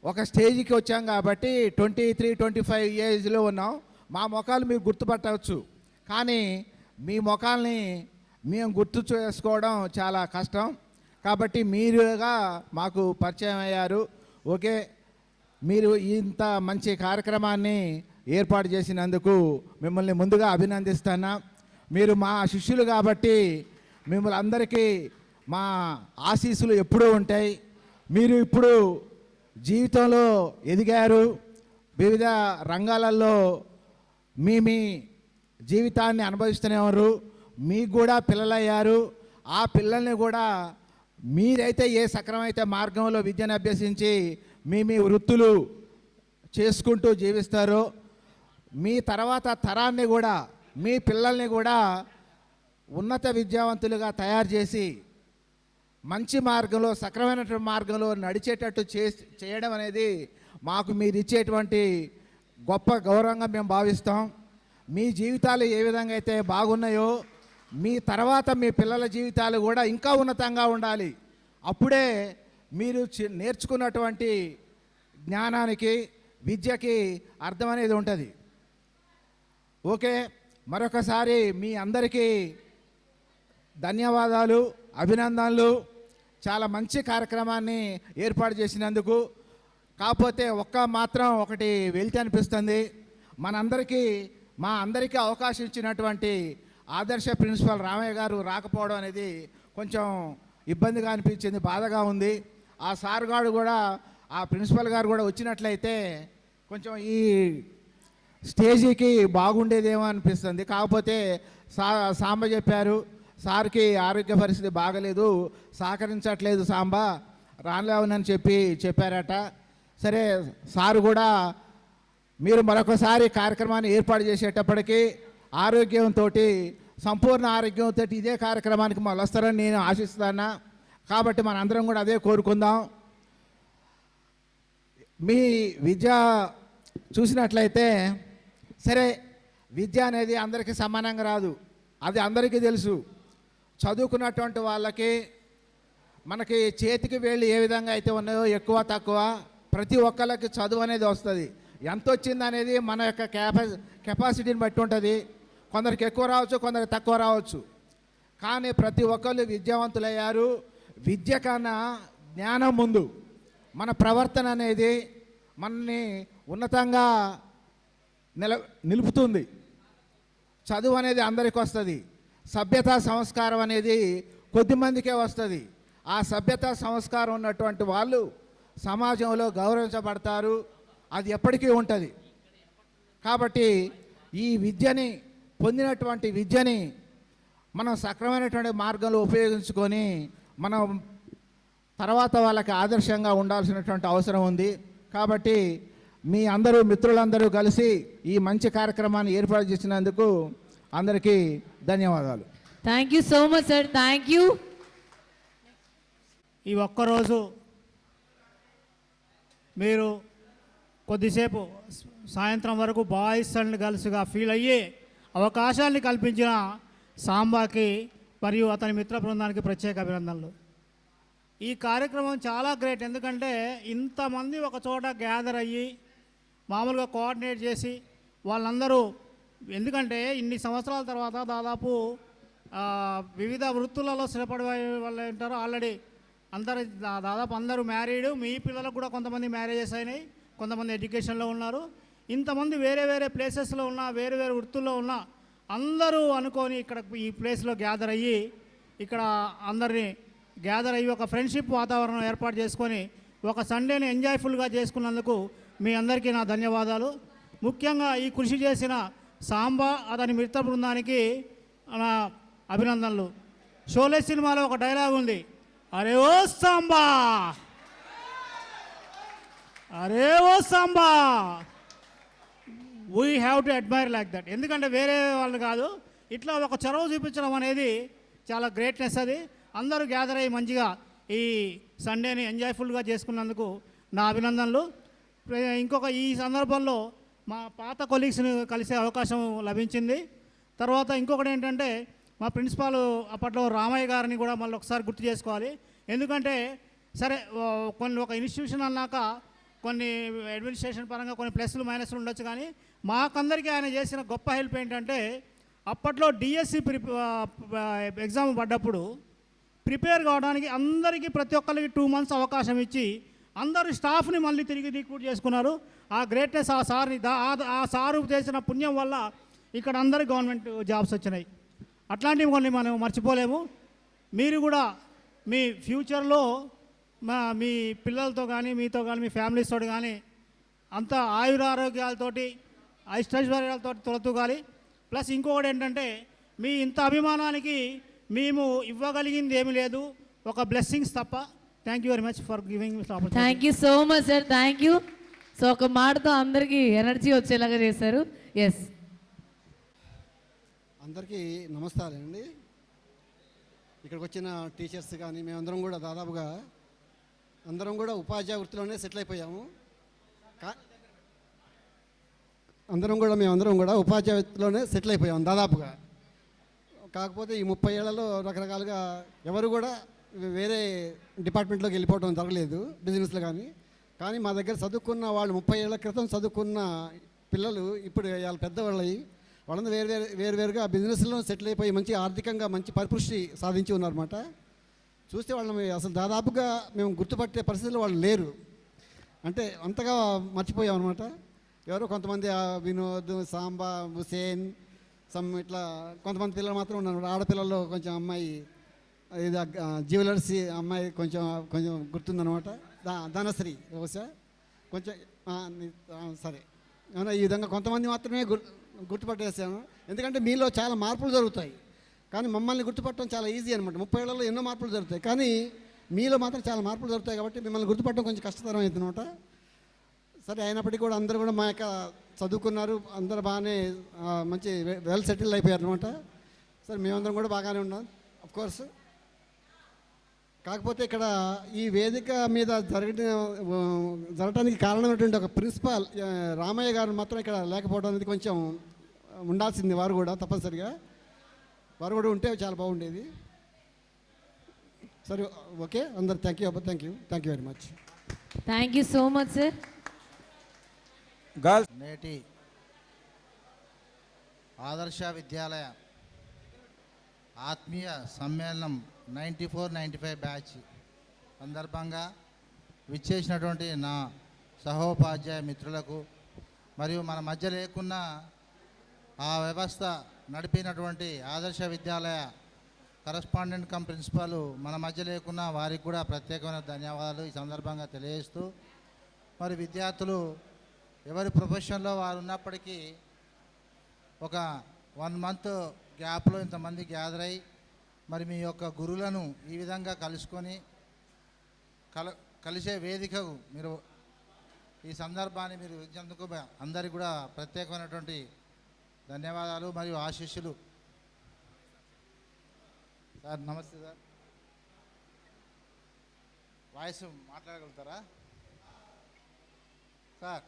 ఒక స్టేజ్కి వచ్చాం కాబట్టి 23, 25 ఏజ్లో ఉన్నాం. మా ముఖాలు మీరు గుర్తుపట్టవచ్చు కానీ మీ ముఖాలని మేము గుర్తు చేసుకోవడం చాలా కష్టం. కాబట్టి మీరుగా మాకు పరిచయం అయ్యారు. ఓకే, మీరు ఇంత మంచి కార్యక్రమాన్ని ఏర్పాటు చేసినందుకు మిమ్మల్ని ముందుగా అభినందిస్తున్నా. మీరు మా శిష్యులు కాబట్టి మిమ్మల్ని అందరికీ మా ఆశీస్సులు ఎప్పుడూ ఉంటాయి. మీరు ఇప్పుడు జీవితంలో ఎదిగారు, వివిధ రంగాలలో మీ జీవితాన్ని అనుభవిస్తూనేవారు. మీకు కూడా పిల్లలయ్యారు. ఆ పిల్లల్ని కూడా మీరైతే ఏ సక్రమైతే మార్గంలో విద్యను అభ్యసించి మీ వృత్తులు చేసుకుంటూ జీవిస్తారో మీ తర్వాత తరాన్ని కూడా మీ పిల్లల్ని కూడా ఉన్నత విద్యావంతులుగా తయారు చేసి మంచి మార్గంలో సక్రమైనటువంటి మార్గంలో నడిచేటట్టు చేయడం అనేది మాకు మీరు ఇచ్చేటువంటి గొప్ప గౌరవంగా మేము భావిస్తాం. మీ జీవితాలు ఏ విధంగా అయితే బాగున్నాయో మీ తర్వాత మీ పిల్లల జీవితాలు కూడా ఇంకా ఉన్నతంగా ఉండాలి. అప్పుడే మీరు నేర్చుకున్నటువంటి జ్ఞానానికి విద్యకి అర్థం అనేది ఉంటుంది. ఓకే, మరొకసారి మీ అందరికీ ధన్యవాదాలు, అభినందనలు. చాలా మంచి కార్యక్రమాన్ని ఏర్పాటు చేసినందుకు. కాకపోతే ఒకటి వెళ్తే అనిపిస్తుంది, మనందరికీ మా అందరికీ అవకాశం ఇచ్చినటువంటి ఆదర్శ ప్రిన్సిపల్ రామయ్య గారు రాకపోవడం అనేది కొంచెం ఇబ్బందిగా అనిపించింది, బాధగా ఉంది. ఆ సార్ గారు కూడా ఆ ప్రిన్సిపల్ గారు కూడా వచ్చినట్లయితే కొంచెం ఈ స్టేజీకి బాగుండేదేమో అనిపిస్తుంది. కాకపోతే సాంబ చెప్పారు, సార్కి ఆరోగ్య పరిస్థితి బాగలేదు, సహకరించట్లేదు సాంబ, రాలేవనని చెప్పారట. సరే, సారు కూడా మీరు మరొకసారి కార్యక్రమాన్ని ఏర్పాటు చేసేటప్పటికీ ఆరోగ్యంతో, సంపూర్ణ ఆరోగ్యంతో ఇదే కార్యక్రమానికి మళ్ళీ వస్తారని నేను ఆశిస్తాను. కాబట్టి మనందరం కూడా అదే కోరుకుందాం. మీ విద్య చూసినట్లయితే సరే, విద్య అనేది అందరికీ సమానంగా రాదు, అది అందరికీ తెలుసు. చదువుకున్నటువంటి వాళ్ళకి మనకి చేతికి వేళ్ళు ఏ విధంగా అయితే ఉన్నాయో ఎక్కువ తక్కువ ప్రతి ఒక్కళ్ళకి చదువు అనేది వస్తుంది. ఎంత వచ్చింది అనేది మన యొక్క కెపాసిటీని బట్టి ఉంటుంది. కొందరికి ఎక్కువ రావచ్చు, కొందరికి తక్కువ రావచ్చు. కానీ ప్రతి ఒక్కళ్ళు విద్యావంతులయ్యారు. విద్య కన్నా జ్ఞానం ముందు. మన ప్రవర్తన అనేది మనని ఉన్నతంగా నిలుపుతుంది. చదువు అనేది అందరికి వస్తుంది. సభ్యత సంస్కారం అనేది కొద్దిమందికే వస్తుంది. ఆ సభ్యత సంస్కారం ఉన్నటువంటి వాళ్ళు సమాజంలో గౌరవించబడతారు. అది ఎప్పటికీ ఉంటుంది. కాబట్టి ఈ విద్యని పొందినటువంటి విద్యని మనం సక్రమైనటువంటి మార్గంలో ఉపయోగించుకొని మనం తర్వాత వాళ్ళకి ఆదర్శంగా ఉండాల్సినటువంటి అవసరం ఉంది. కాబట్టి మీ అందరూ మిత్రులందరూ కలిసి ఈ మంచి కార్యక్రమాన్ని ఏర్పాటు చేసినందుకు అందరికీ ధన్యవాదాలు. Thank you so much sir. Thank you. ఈ ఒక్కరోజు మీరు కొద్దిసేపు సాయంత్రం వరకు బాయ్స్ అండ్ గర్ల్స్గా ఫీల్ అయ్యి అవకాశాన్ని కల్పించిన సాంబాకి మరియు అతని మిత్ర బృందానికి ప్రత్యేక అభినందనలు. ఈ కార్యక్రమం చాలా గ్రేట్. ఎందుకంటే ఇంతమంది ఒక చోట గ్యాదర్ అయ్యి మామూలుగా కోఆర్డినేట్ చేసి వాళ్ళందరూ, ఎందుకంటే ఇన్ని సంవత్సరాల తర్వాత దాదాపు వివిధ వృత్తులలో స్థిరపడే వాళ్ళు ఉంటారు. ఆల్రెడీ దాదాపు అందరూ మ్యారీడ్. మీ పిల్లలకు కూడా కొంతమంది మ్యారేజెస్ అయినాయి, కొంతమంది ఎడ్యుకేషన్లో ఉన్నారు. ఇంతమంది వేరే వేరే ప్లేసెస్లో ఉన్న, వేరే వేరే వృత్తుల్లో ఉన్న అందరూ అనుకొని ఇక్కడ ఈ ప్లేస్లో గ్యాదర్ అయ్యి ఇక్కడ అందరినీ గ్యాదర్ అయ్యి ఒక ఫ్రెండ్షిప్ వాతావరణం ఏర్పాటు చేసుకొని ఒక సండేని ఎంజాయ్ఫుల్గా చేసుకున్నందుకు మీ అందరికీ నా ధన్యవాదాలు. ముఖ్యంగా ఈ కృషి చేసిన సాంబా అతని మిత్ర బృందానికి నా అభినందనలు. షోలే సినిమాలో ఒక డైలాగ్ ఉంది, అరే ఓ సాంబా, అరే ఓ Samba. We have to admire like that. ఎందుకంటే వేరే వాళ్ళు కాదు, ఇట్లా ఒక చొరవ చూపించడం అనేది చాలా గ్రేట్నెస్. అది అందరూ గ్యాదర్ అయ్యి మంచిగా ఈ సండేని ఎంజాయ్ఫుల్గా చేసుకున్నందుకు నా అభినందనలు. ఇంకొక ఈ సందర్భంలో మా పాత కొలీగ్స్ని కలిసే అవకాశం లభించింది. తర్వాత ఇంకొకటి ఏంటంటే మా ప్రిన్సిపాల్ అప్పట్లో రామయ్య గారిని కూడా మళ్ళీ ఒకసారి గుర్తు చేసుకోవాలి. ఎందుకంటే సరే ఒక ఇన్స్టిట్యూషన్ అన్నాక కొన్ని అడ్మినిస్ట్రేషన్ పరంగా కొన్ని ప్లస్లు మైనస్లు ఉండొచ్చు, కానీ మాకందరికీ ఆయన చేసిన గొప్ప హెల్ప్ ఏంటంటే అప్పట్లో డిఎస్సి ఎగ్జామ్ పడ్డప్పుడు ప్రిపేర్ కావడానికి అందరికీ ప్రతి ఒక్కరికి 2 months అవకాశం ఇచ్చి అందరు స్టాఫ్ని మళ్ళీ తిరిగి రిక్రూట్ చేసుకున్నారు. ఆ గ్రేట్నెస్ ఆ సార్ని ఆ సారు చేసిన పుణ్యం వల్ల ఇక్కడ అందరు గవర్నమెంట్ జాబ్స్ వచ్చినాయి. అట్లాంటివి కొన్ని మనం మర్చిపోలేము. మీరు కూడా మీ ఫ్యూచర్లో మీ పిల్లలతో కానీ మీతో కానీ మీ ఫ్యామిలీస్తో కానీ అంత ఆయురారోగ్యాలతోటి ఐశ్వర్యాలతో తొలతూగాలి. ప్లస్ ఇంకొకటి ఏంటంటే మీ ఇంత అభిమానానికి మేము ఇవ్వగలిగింది ఏమీ లేదు, ఒక బ్లెస్సింగ్స్ తప్ప. Thank you very much for giving this opportunity. Thank you so much sir, thank you. So ఒక మాటతో అందరికీ ఎనర్జీ వచ్చేలాగా చేశారు. ఎస్, అందరికీ నమస్కారాలండి. ఇక్కడికి వచ్చిన టీచర్స్ కానీ మేమందరం కూడా దాదాపుగా అందరం కూడా ఉపాధ్యాయ వృత్తిలోనే సెటిల్ అయిపోయాము. మేమందరం కూడా ఉపాధ్యాయ వృత్తిలోనే సెటిల్ అయిపోయాము దాదాపుగా. కాకపోతే ఈ 30 ఏళ్లలో రకరకాలుగా ఎవరు కూడా వేరే డిపార్ట్మెంట్లోకి వెళ్ళిపోవడం జరగలేదు బిజినెస్లో కానీ మా దగ్గర చదువుకున్న వాళ్ళు 30 ఏళ్ల క్రితం చదువుకున్న పిల్లలు ఇప్పుడు వాళ్ళ పెద్దవాళ్ళు వాళ్ళందరూ వేరువేరుగా బిజినెస్లో సెటిల్ అయిపోయి మంచి ఆర్థికంగా మంచి పరిపుష్టి సాధించి ఉన్నారన్నమాట. చూస్తే వాళ్ళని అసలు దాదాపుగా మేము గుర్తుపట్టే పరిస్థితుల్లో వాళ్ళు లేరు. అంటే అంతగా మర్చిపోయాం అనమాట. ఎవరో కొంతమంది వినోద్, సాంబా, హుసేన్ ఇట్లా కొంతమంది పిల్లలు మాత్రం ఉన్నారు. ఆడపిల్లల్లో కొంచెం అమ్మాయి ఇది జ్యువెలర్స్ అమ్మాయి కొంచెం గుర్తుందనమాట, ధనశ్రీ బహుశా కొంచెం సరే. ఈ విధంగా కొంతమంది మాత్రమే గుర్తుపట్టేసాను. ఎందుకంటే మీలో చాలా మార్పులు జరుగుతాయి, కానీ మమ్మల్ని గుర్తుపట్టడం చాలా ఈజీ అనమాట. 30 ఏళ్లలో ఎన్నో మార్పులు జరుగుతాయి, కానీ మీలో మాత్రం చాలా మార్పులు జరుగుతాయి కాబట్టి మిమ్మల్ని గుర్తుపట్టడం కొంచెం కష్టతరం అవుతుందన్నమాట. సరే, అయినప్పటికీ కూడా అందరూ కూడా మా యొక్క చదువుకున్నారు, అందరూ బాగానే మంచి వెల్ సెటిల్ అయిపోయారు అనమాట. సరే, మేమందరం కూడా బాగానే ఉన్నాం అఫ్కోర్స్. కాకపోతే ఇక్కడ ఈ వేదిక మీద జరగడానికి కారణమైనటువంటి ఒక ప్రిన్సిపాల్ రామయ్య గారు మాత్రం ఇక్కడ లేకపోవడం అనేది కొంచెం ఉండాల్సింది. వారు కూడా తప్పనిసరిగా వారు కూడా ఉంటే చాలా బాగుండేది. సరే, ఓకే, అందరు thank you very much. Thank you so much sir. Girls నేటి ఆదర్శ విద్యాలయ ఆత్మీయ సమ్మేళనం 94-95 బ్యాచ్ సందర్భంగా విచ్చేసినటువంటి నా సహోపాధ్యాయ మిత్రులకు మరియు మన మధ్య లేకున్నా ఆ వ్యవస్థ నడిపినటువంటి ఆదర్శ విద్యాలయ కరస్పాండెంట్ కమ్ ప్రిన్సిపాల్ మన మధ్య లేకున్నా వారికి కూడా ప్రత్యేకమైన ధన్యవాదాలు ఈ సందర్భంగా తెలియజేస్తూ, మరి విద్యార్థులు ఎవరి ప్రొఫెషన్లో వారు ఉన్నప్పటికీ ఒక 1 month గ్యాప్లో ఇంతమంది గ్యాదర్ అయ్యి మరి మీ యొక్క గురువులను ఈ విధంగా కలుసుకొని కలిసే వేదికకు మీరు ఈ సందర్భాన్ని మీరు ఇచ్చినందుకు అందరికీ కూడా ప్రత్యేకమైనటువంటి ధన్యవాదాలు మరియు ఆశీస్సులు. సార్ నమస్తే సార్, వాయిస్ మాట్లాడగలుగుతారా సార్?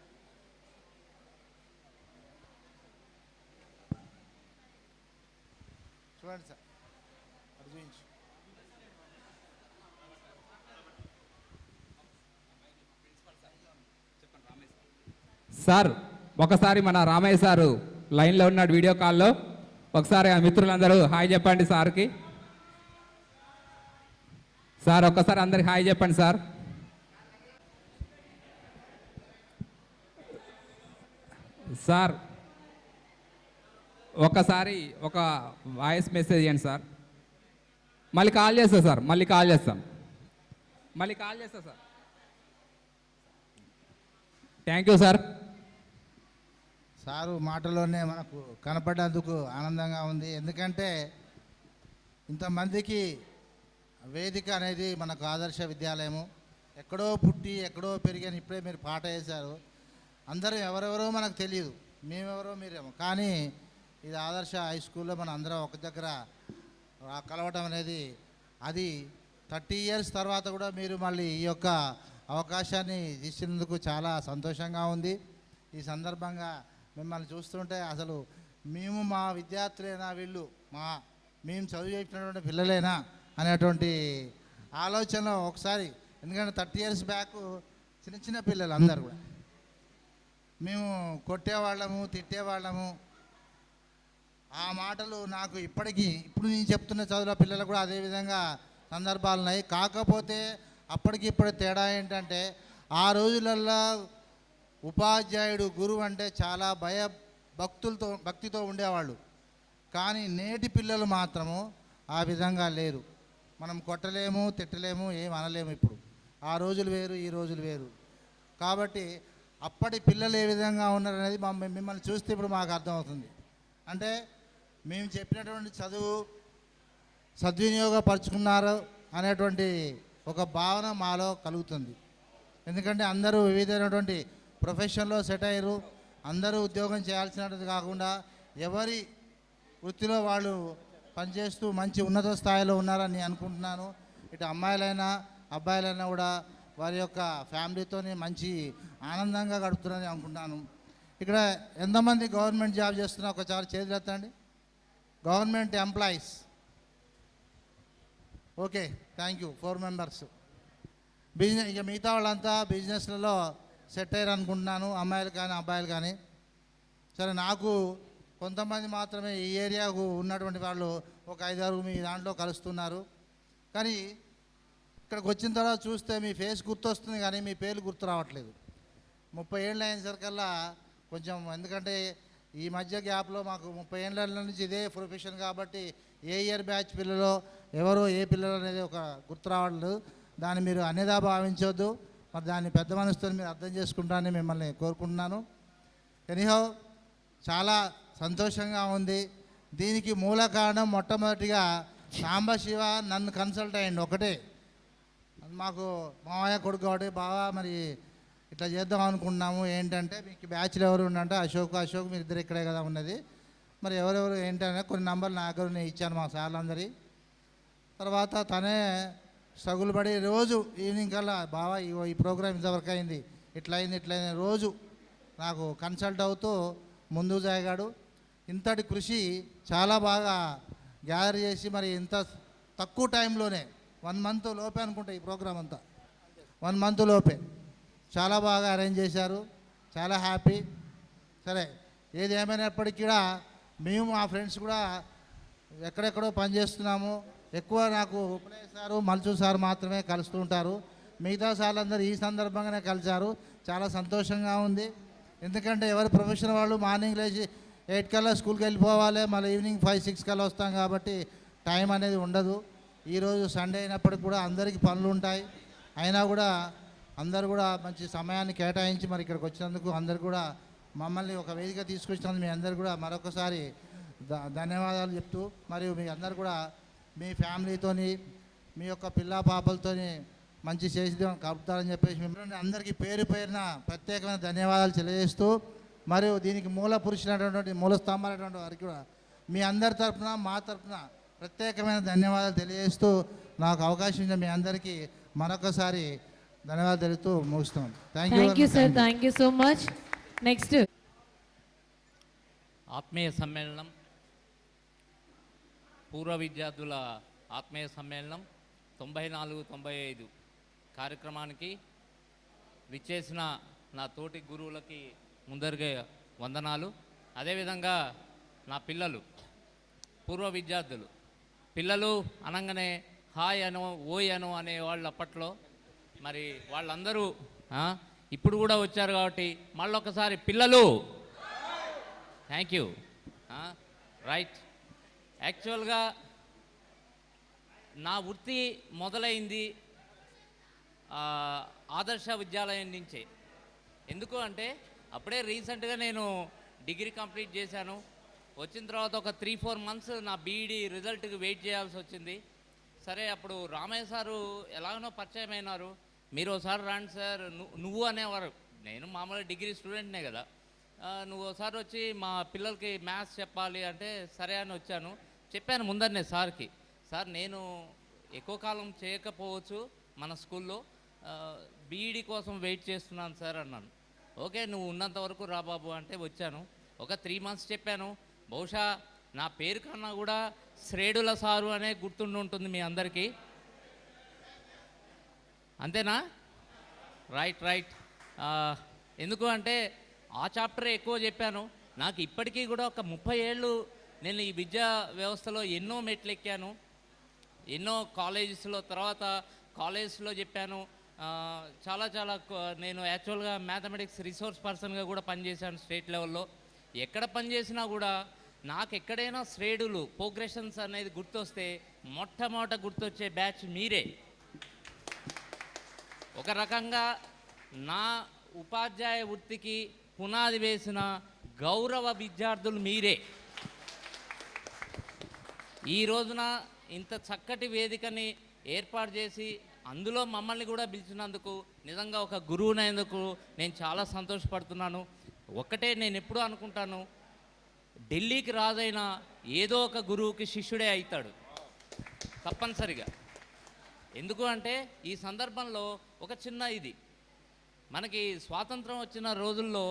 చూడండి సార్, అది చూపించు. సార్, ఒకసారి మన రామయ్య సారు లైన్లో ఉన్నాడు వీడియో కాల్లో. ఒకసారి ఆ మిత్రులందరూ హాయ్ చెప్పండి సార్కి. సార్ ఒక్కసారి అందరికి హాయ్ చెప్పండి సార్. సార్ ఒకసారి ఒక వాయిస్ మెసేజ్ ఇవ్వండి సార్. మళ్ళీ కాల్ చేస్తా సార్, మళ్ళీ కాల్ చేస్తా sir. Thank you sir. Sir మాటలోనే మనకు కనపడ్డందుకు ఆనందంగా ఉంది. ఎందుకంటే ఇంతమందికి వేదిక అనేది మనకు ఆదర్శ విద్యాలయము. ఎక్కడో పుట్టి ఎక్కడో పెరిగాను. ఇప్పుడే మీరు పాట వేశారు. అందరం ఎవరెవరో మనకు తెలియదు, మేమెవరో మీరేమో. కానీ ఇది ఆదర్శ హై స్కూల్లో మనం అందరం ఒక దగ్గర కలవటం అనేది, అది 30 years తర్వాత కూడా మీరు మళ్ళీ ఈ యొక్క అవకాశాన్ని ఇచ్చినందుకు చాలా సంతోషంగా ఉంది. ఈ సందర్భంగా మిమ్మల్ని చూస్తుంటే అసలు మేము మా విద్యార్థులేనా, వీళ్ళు మేము చదువు చెప్పినటువంటి పిల్లలేనా అనేటువంటి ఆలోచనలో ఒకసారి, ఎందుకంటే 30 years బ్యాక్ చిన్న చిన్న పిల్లలు అందరు కూడా మేము కొట్టేవాళ్ళము, తిట్టేవాళ్ళము. ఆ మాటలు నాకు ఇప్పుడు నేను చెప్తున్న చదువుల పిల్లలు కూడా అదేవిధంగా సందర్భాలు ఉన్నాయి. కాకపోతే అప్పటికి ఇప్పుడు తేడా ఏంటంటే, ఆ రోజులల్లో ఉపాధ్యాయుడు గురువు అంటే చాలా భక్తితో ఉండేవాళ్ళు. కానీ నేటి పిల్లలు మాత్రము ఆ విధంగా లేరు. మనం కొట్టలేము, తిట్టలేము, ఏం అనలేము. ఇప్పుడు ఆ రోజులు వేరు, ఈ రోజులు వేరు. కాబట్టి అప్పటి పిల్లలు ఏ విధంగా ఉన్నారనేది మిమ్మల్ని చూస్తే ఇప్పుడు మాకు అర్థమవుతుంది. అంటే మేము చెప్పినటువంటి చదువు సద్వినియోగపరుచుకున్నారు అనేటువంటి ఒక భావన మాలో కలుగుతుంది. ఎందుకంటే అందరూ వివిధమైనటువంటి ప్రొఫెషన్లో సెట్ అయ్యారు. అందరూ ఉద్యోగం చేయాల్సినది కాకుండా ఎవరి వృత్తిలో వాళ్ళు పనిచేస్తూ మంచి ఉన్నత స్థాయిలో ఉన్నారని నేను అనుకుంటున్నాను. ఇటు అమ్మాయిలైనా అబ్బాయిలైనా కూడా వారి యొక్క ఫ్యామిలీతో మంచి ఆనందంగా గడుపుతున్నారని అనుకుంటున్నాను. ఇక్కడ ఎంతమంది గవర్నమెంట్ జాబ్ చేస్తున్నా ఒకసారి చేతులు ఎత్తండి. Government employees. Okay, thank you. 4 members. Business, ఇక మిగతా వాళ్ళంతా బిజినెస్లలో సెట్ అయ్యారు అనుకుంటున్నాను, అమ్మాయిలు కానీ అబ్బాయిలు కానీ. సరే, నాకు కొంతమంది మాత్రమే ఈ ఏరియాకు ఉన్నటువంటి వాళ్ళు ఒక 5-6 మీ దాంట్లో కలుస్తున్నారు. కానీ ఇక్కడికి వచ్చిన తర్వాత చూస్తే మీ ఫేస్ గుర్తొస్తుంది కానీ మీ పేర్లు గుర్తు రావట్లేదు. 30 ఏళ్ళు అయినసరికల్లా కొంచెం, ఎందుకంటే ఈ మధ్య గ్యాప్లో మాకు 30 ఏళ్ళ నుంచి ఇదే ప్రొఫెషన్ కాబట్టి ఏ ఇయర్ బ్యాచ్ పిల్లలు ఎవరో ఏ పిల్లలు అనేది ఒక గుర్తు రావట్లేదు. దాన్ని మీరు అన్యదా భావించవద్దు. మరి దాన్ని పెద్ద మనసుతో మీరు అర్థం చేసుకుంటానని మిమ్మల్ని కోరుకుంటున్నాను. ఎనీహౌ చాలా సంతోషంగా ఉంది. దీనికి మూల కారణం మొట్టమొదటిగా సాంబశివ నన్ను కన్సల్ట్ అయ్యండి. ఒకటే, మాకు మామయ్య కొడుకు కాబట్టి బాగా మరి ఇట్లా చేద్దాం అనుకుంటున్నాము. ఏంటంటే మీకు బ్యాచ్లు ఎవరు ఉండంటే అశోక్ మీరు ఇద్దరు ఇక్కడే కదా ఉన్నది. మరి ఎవరెవరు ఏంటంటే కొన్ని నంబర్లు నా దగ్గర నేను ఇచ్చాను మా సార్లందరి. తర్వాత తనే స్ట్రగుల్ పడి రోజు ఈవినింగ్ కల్లా బావా ఈ ప్రోగ్రామ్ ఇంతవరకు అయింది, ఇట్లయింది రోజు నాకు కన్సల్ట్ అవుతూ ముందుకు సాగాడు. ఇంతటి కృషి చాలా బాగా గ్యాదర్ చేసి మరి ఇంత తక్కువ టైంలోనే 1 month లోపే అనుకుంటా ఈ ప్రోగ్రాం అంతా 1 month లోపే చాలా బాగా అరేంజ్ చేశారు. చాలా హ్యాపీ. సరే, ఏది ఏమైనప్పటికీ కూడా మేము మా ఫ్రెండ్స్ కూడా ఎక్కడెక్కడో పనిచేస్తున్నాము. ఎక్కువ నాకు ఉపలే సారు, మల్చు సార్ మాత్రమే కలుస్తూ ఉంటారు. మిగతా సార్లు అందరూ ఈ సందర్భంగానే కలిశారు. చాలా సంతోషంగా ఉంది. ఎందుకంటే ఎవరి ప్రొఫెషన్ వాళ్ళు మార్నింగ్ లేచి 8 కల్లా స్కూల్కి వెళ్ళిపోవాలి, మళ్ళీ ఈవినింగ్ 5-6 కల్లా వస్తాం కాబట్టి టైం అనేది ఉండదు. ఈరోజు సండే అయినప్పటికి కూడా అందరికీ పనులు ఉంటాయి. అయినా కూడా అందరూ కూడా మంచి సమయాన్ని కేటాయించి మరి ఇక్కడికి వచ్చినందుకు అందరు కూడా మమ్మల్ని ఒక వేదిక తీసుకొచ్చినందుకు మీ అందరు కూడా మరొకసారి ధన్యవాదాలు చెప్తూ, మరియు మీ అందరు కూడా మీ ఫ్యామిలీతోని మీ యొక్క పిల్ల పాపలతోని మంచి చేసి కలుపుతారని చెప్పేసి మిమ్మల్ని అందరికీ పేరున ప్రత్యేకమైన ధన్యవాదాలు తెలియజేస్తూ, మరియు దీనికి మూల పురుషులైనటువంటి మూల స్తంభాలైనటువంటి వారికి కూడా మీ అందరి తరఫున మా తరఫున ప్రత్యేకమైన ధన్యవాదాలు తెలియజేస్తూ, నాకు అవకాశం ఇచ్చిన మీ అందరికీ మరొకసారి ధన్యవాదాలు తెలుపుతూ ముగిస్తున్నాం. Thank you sir. Thank you so much. Next ఆత్మీయ సమ్మేళనం, పూర్వ విద్యార్థుల ఆత్మీయ సమ్మేళనం 94-95 కార్యక్రమానికి విచ్చేసిన నా తోటి గురువులకి ముందరగా వందనాలు. అదేవిధంగా నా పిల్లలు, పూర్వ విద్యార్థులు, పిల్లలు అనగానే హాయ్ అనో ఓయ్ అనో అనేవాళ్ళు అప్పట్లో. మరి వాళ్ళందరూ ఇప్పుడు కూడా వచ్చారు కాబట్టి మళ్ళొకసారి పిల్లలు థ్యాంక్ యూ. రైట్, యాక్చువల్గా నా వృత్తి మొదలైంది ఆదర్శ విద్యాలయం నుంచే. ఎందుకు అంటే అప్పుడే రీసెంట్గా నేను డిగ్రీ కంప్లీట్ చేశాను. వచ్చిన తర్వాత ఒక 3-4 మంత్స్ నా బీఈడి రిజల్ట్కి వెయిట్ చేయాల్సి వచ్చింది. సరే, అప్పుడు రామయ్య సారు ఎలాగనో పరిచయం అయినారు. మీరు ఒకసారి రండి సార్, నువ్వు అనేవారు. నేను మామూలుగా డిగ్రీ స్టూడెంట్నే కదా, నువ్వు ఒకసారి వచ్చి మా పిల్లలకి మ్యాథ్స్ చెప్పాలి అంటే సరే అని వచ్చాను. చెప్పాను ముందరనే సార్కి, సార్ నేను ఎక్కువ కాలం చేయకపోవచ్చు మన స్కూల్లో, బీఈడి కోసం వెయిట్ చేస్తున్నాను సార్ అన్నాను. ఓకే, నువ్వు ఉన్నంత వరకు రా బాబు అంటే వచ్చాను. ఒక 3 మంత్స్ చెప్పాను. బహుశా నా పేరు కన్నా కూడా శ్రేడుల సారు అనే గుర్తుండి ఉంటుంది మీ అందరికీ. అంతేనా? రైట్. ఎందుకు అంటే ఆ చాప్టరే ఎక్కువ చెప్పాను. నాకు ఇప్పటికీ కూడా ఒక 30 ఏళ్ళు నేను ఈ విద్యా వ్యవస్థలో ఎన్నో మెట్లు ఎక్కాను, ఎన్నో కాలేజెస్లో, తర్వాత కాలేజెస్లో చెప్పాను. చాలా నేను యాక్చువల్గా మ్యాథమెటిక్స్ రిసోర్స్ పర్సన్గా కూడా పనిచేశాను స్టేట్ లెవెల్లో. ఎక్కడ పనిచేసినా కూడా నాకు ఎక్కడైనా శ్రేణులు ప్రోగ్రెషన్స్ అనేది గుర్తొస్తే మొట్టమొదట గుర్తొచ్చే బ్యాచ్ మీరే. ఒక రకంగా నా ఉపాధ్యాయ వృత్తికి పునాది వేసిన గౌరవ విద్యార్థులు మీరే. ఈ రోజున ఇంత చక్కటి వేదికని ఏర్పాటు చేసి అందులో మమ్మల్ని కూడా పిలిచినందుకు నిజంగా ఒక గురువునైనందుకు నేను చాలా సంతోషపడుతున్నాను. ఒక్కటే నేను ఎప్పుడూ అనుకుంటాను, ఢిల్లీకి రాజైనా ఏదో ఒక గురువుకి శిష్యుడే అవుతాడు తప్పనిసరిగా. ఎందుకు అంటే ఈ సందర్భంలో ఒక చిన్న ఇది, మనకి స్వాతంత్రం వచ్చిన రోజుల్లో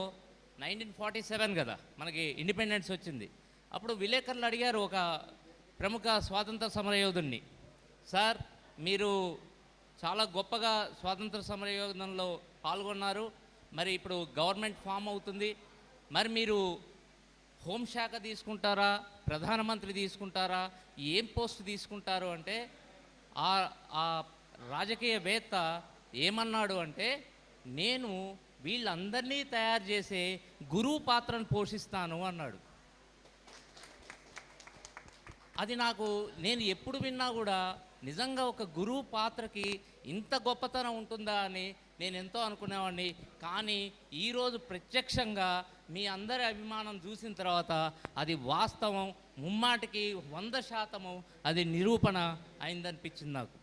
1947 కదా మనకి ఇండిపెండెన్స్ వచ్చింది. అప్పుడు విలేకరులు అడిగారు ఒక ప్రముఖ స్వాతంత్ర సమరయోధుడిని, సార్ మీరు చాలా గొప్పగా స్వాతంత్ర సమరయోధంలో పాల్గొన్నారు, మరి ఇప్పుడు గవర్నమెంట్ ఫామ్ అవుతుంది, మరి మీరు హోంశాఖ తీసుకుంటారా, ప్రధానమంత్రి తీసుకుంటారా, ఏం పోస్ట్ తీసుకుంటారు అంటే ఆ రాజకీయవేత్త ఏమన్నాడు అంటే, నేను వీళ్ళందరినీ తయారు చేసే గురువు పాత్రను పోషిస్తాను అన్నాడు. అది నేను ఎప్పుడు విన్నా కూడా నిజంగా ఒక గురువు పాత్రకి ఇంత గొప్పతనం ఉంటుందా అని నేను ఎంతో అనుకునేవాడిని. కానీ ఈరోజు ప్రత్యక్షంగా మీ అందరి అభిమానం చూసిన తర్వాత అది వాస్తవం, ముమ్మాటికి 100% అది నిరూపణ అయిందనిపించింది నాకు.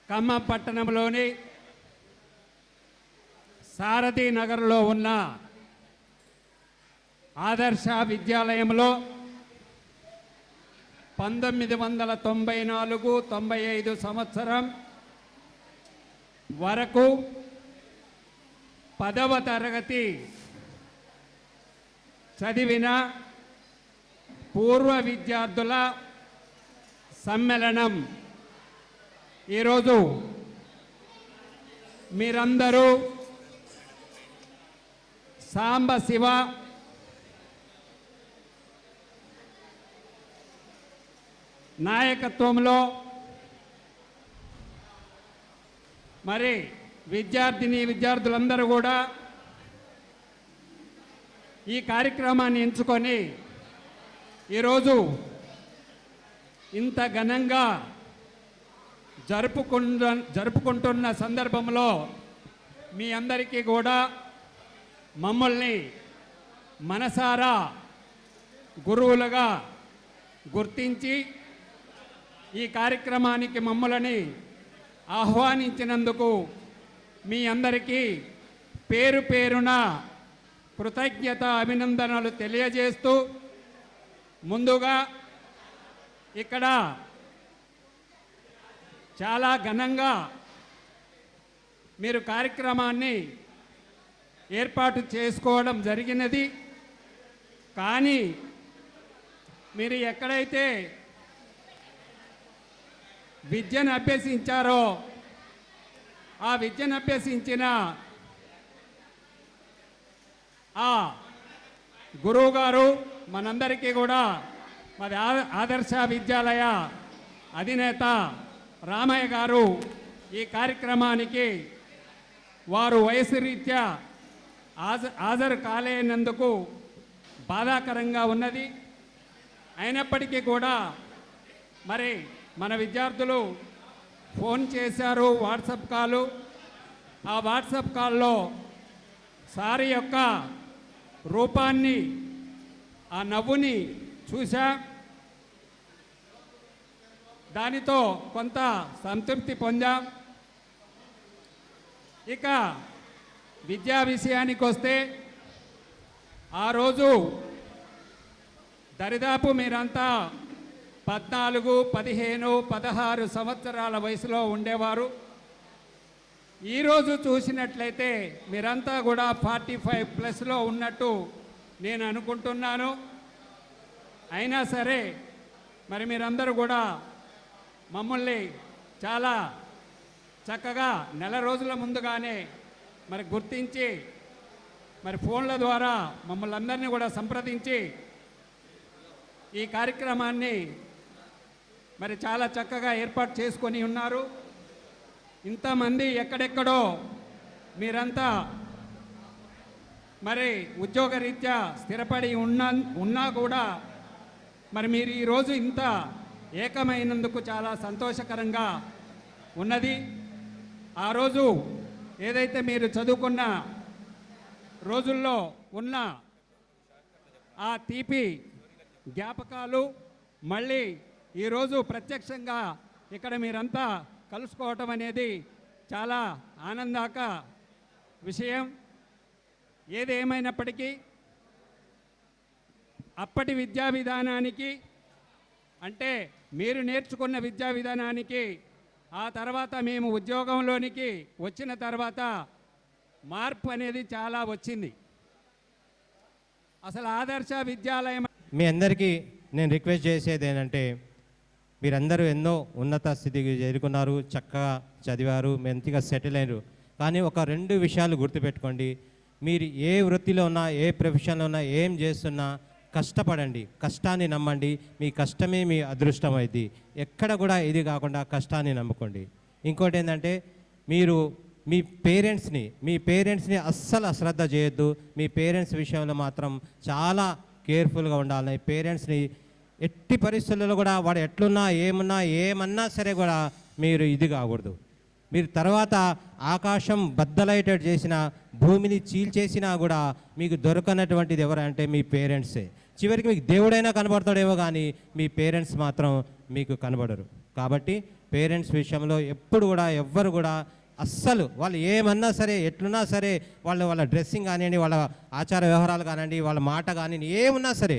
ఖమ్మం పట్టణంలోని సారథి నగర్లో ఉన్న ఆదర్శ విద్యాలయంలో 1994-95 సంవత్సరం వరకు 10వ తరగతి చదివిన పూర్వ విద్యార్థుల సమ్మేళనం ఈరోజు మీరందరూ సాంబశివ నాయకత్వంలో మరి విద్యార్థులందరూ కూడా ఈ కార్యక్రమాన్ని ఎంచుకొని ఈరోజు ఇంత ఘనంగా జరుపుకుంటున్న సందర్భంలో మీ అందరికీ కూడా మమ్మల్ని మనసారా గురువులుగా గుర్తించి ఈ కార్యక్రమానికి మమ్మల్ని ఆహ్వానించినందుకు మీ అందరికీ పేరు పేరున కృతజ్ఞత అభినందనలు తెలియజేస్తూ ముందుగా ఇక్కడ చాలా ఘనంగా మీరు కార్యక్రమాన్ని ఏర్పాటు చేసుకోవడం జరిగినది. కానీ మీరు ఎక్కడైతే విద్యను అభ్యసించారో ఆ విద్యను అభ్యసించిన ఆ గురువు గారు మనందరికీ కూడా మరి ఆదర్శ విద్యాలయ అధినేత రామయ్య గారు ఈ కార్యక్రమానికి వారు వయసు రీత్యా హాజరు కాలేనందుకు బాధాకరంగా ఉన్నది. అయినప్పటికీ కూడా మరి మన విద్యార్థులు ఫోన్ చేశారు, వాట్సాప్ కాలు. ఆ వాట్సాప్ కాల్లో సార్ యొక్క రూపాన్ని, ఆ నవ్వుని చూసా. దానితో కొంత సంతృప్తి పొందాం. ఇక విద్యా విషయానికి వస్తే ఆ రోజు దరిదాపు మీరంతా 14, 15, 16 సంవత్సరాల వయసులో ఉండేవారు. ఈరోజు చూసినట్లయితే మీరంతా కూడా 45+ ఉన్నట్టు నేను అనుకుంటున్నాను. అయినా సరే మరి మీరందరూ కూడా మమ్మల్ని చాలా చక్కగా నెల రోజుల ముందుగానే మరి గుర్తించి మరి ఫోన్ల ద్వారా మమ్మల్ని అందరినీ కూడా సంప్రదించి ఈ కార్యక్రమాన్ని మరి చాలా చక్కగా ఏర్పాటు చేసుకొని ఉన్నారు. ఇంతమంది ఎక్కడెక్కడో మీరంతా మరి ఉద్యోగరీత్యా స్థిరపడి ఉన్నా కూడా మరి మీరు ఈరోజు ఇంత ఏకమైనందుకు చాలా సంతోషకరంగా ఉన్నది. ఆ రోజు ఏదైతే మీరు చదువుకున్న రోజుల్లో ఉన్న ఆ తీపి జ్ఞాపకాలు మళ్ళీ ఈరోజు ప్రత్యక్షంగా ఇక్కడ మీరంతా కలుసుకోవటం అనేది చాలా ఆనందాక విషయం. ఏదేమైనప్పటికీ అప్పటి విద్యా విధానానికి, అంటే మీరు నేర్చుకున్న విద్యా విధానానికి, ఆ తర్వాత మేము ఉద్యోగంలోనికి వచ్చిన తర్వాత మార్పు అనేది చాలా వచ్చింది. అసలు ఆదర్శ విద్యాలయం మీ అందరికీ నేను రిక్వెస్ట్ చేసేది ఏంటంటే, మీరందరూ ఎన్నో ఉన్నత స్థితికి చేరుకున్నారు, చక్కగా చదివారు, మంచిగా సెటిల్ అయ్యారు. కానీ ఒక 2 విషయాలు గుర్తుపెట్టుకోండి. మీరు ఏ వృత్తిలో ఉన్నా, ఏ ప్రొఫెషన్లో ఉన్నా, ఏం చేస్తున్నా కష్టపడండి, కష్టాన్ని నమ్మండి. మీ కష్టమే మీ అదృష్టం అయింది. ఎక్కడ కూడా ఇది కాకుండా కష్టాన్ని నమ్ముకోండి. ఇంకోటి ఏంటంటే, మీరు మీ పేరెంట్స్ని అస్సలు అశ్రద్ధ చేయొద్దు. మీ పేరెంట్స్ విషయంలో మాత్రం చాలా కేర్ఫుల్గా ఉండాలి. పేరెంట్స్ని ఎట్టి పరిస్థితుల్లో కూడా వాడు ఎట్లున్నా ఏమన్నా సరే కూడా మీరు ఇది కాకూడదు. మీరు తర్వాత ఆకాశం బద్దలైటెడ్ చేసిన, భూమిని చీల్చేసినా కూడా మీకు దొరకనటువంటిది ఎవరంటే మీ పేరెంట్సే. చివరికి మీకు దేవుడైనా కనబడతాడేమో కానీ మీ పేరెంట్స్ మాత్రం మీకు కనబడరు. కాబట్టి పేరెంట్స్ విషయంలో ఎప్పుడు కూడా ఎవ్వరు కూడా అస్సలు వాళ్ళు ఏమన్నా సరే ఎట్లున్నా సరే వాళ్ళ డ్రెస్సింగ్ కానివ్వండి, వాళ్ళ ఆచార వ్యవహారాలు కానివ్వండి, వాళ్ళ మాట కానివ్వండి, ఏమున్నా సరే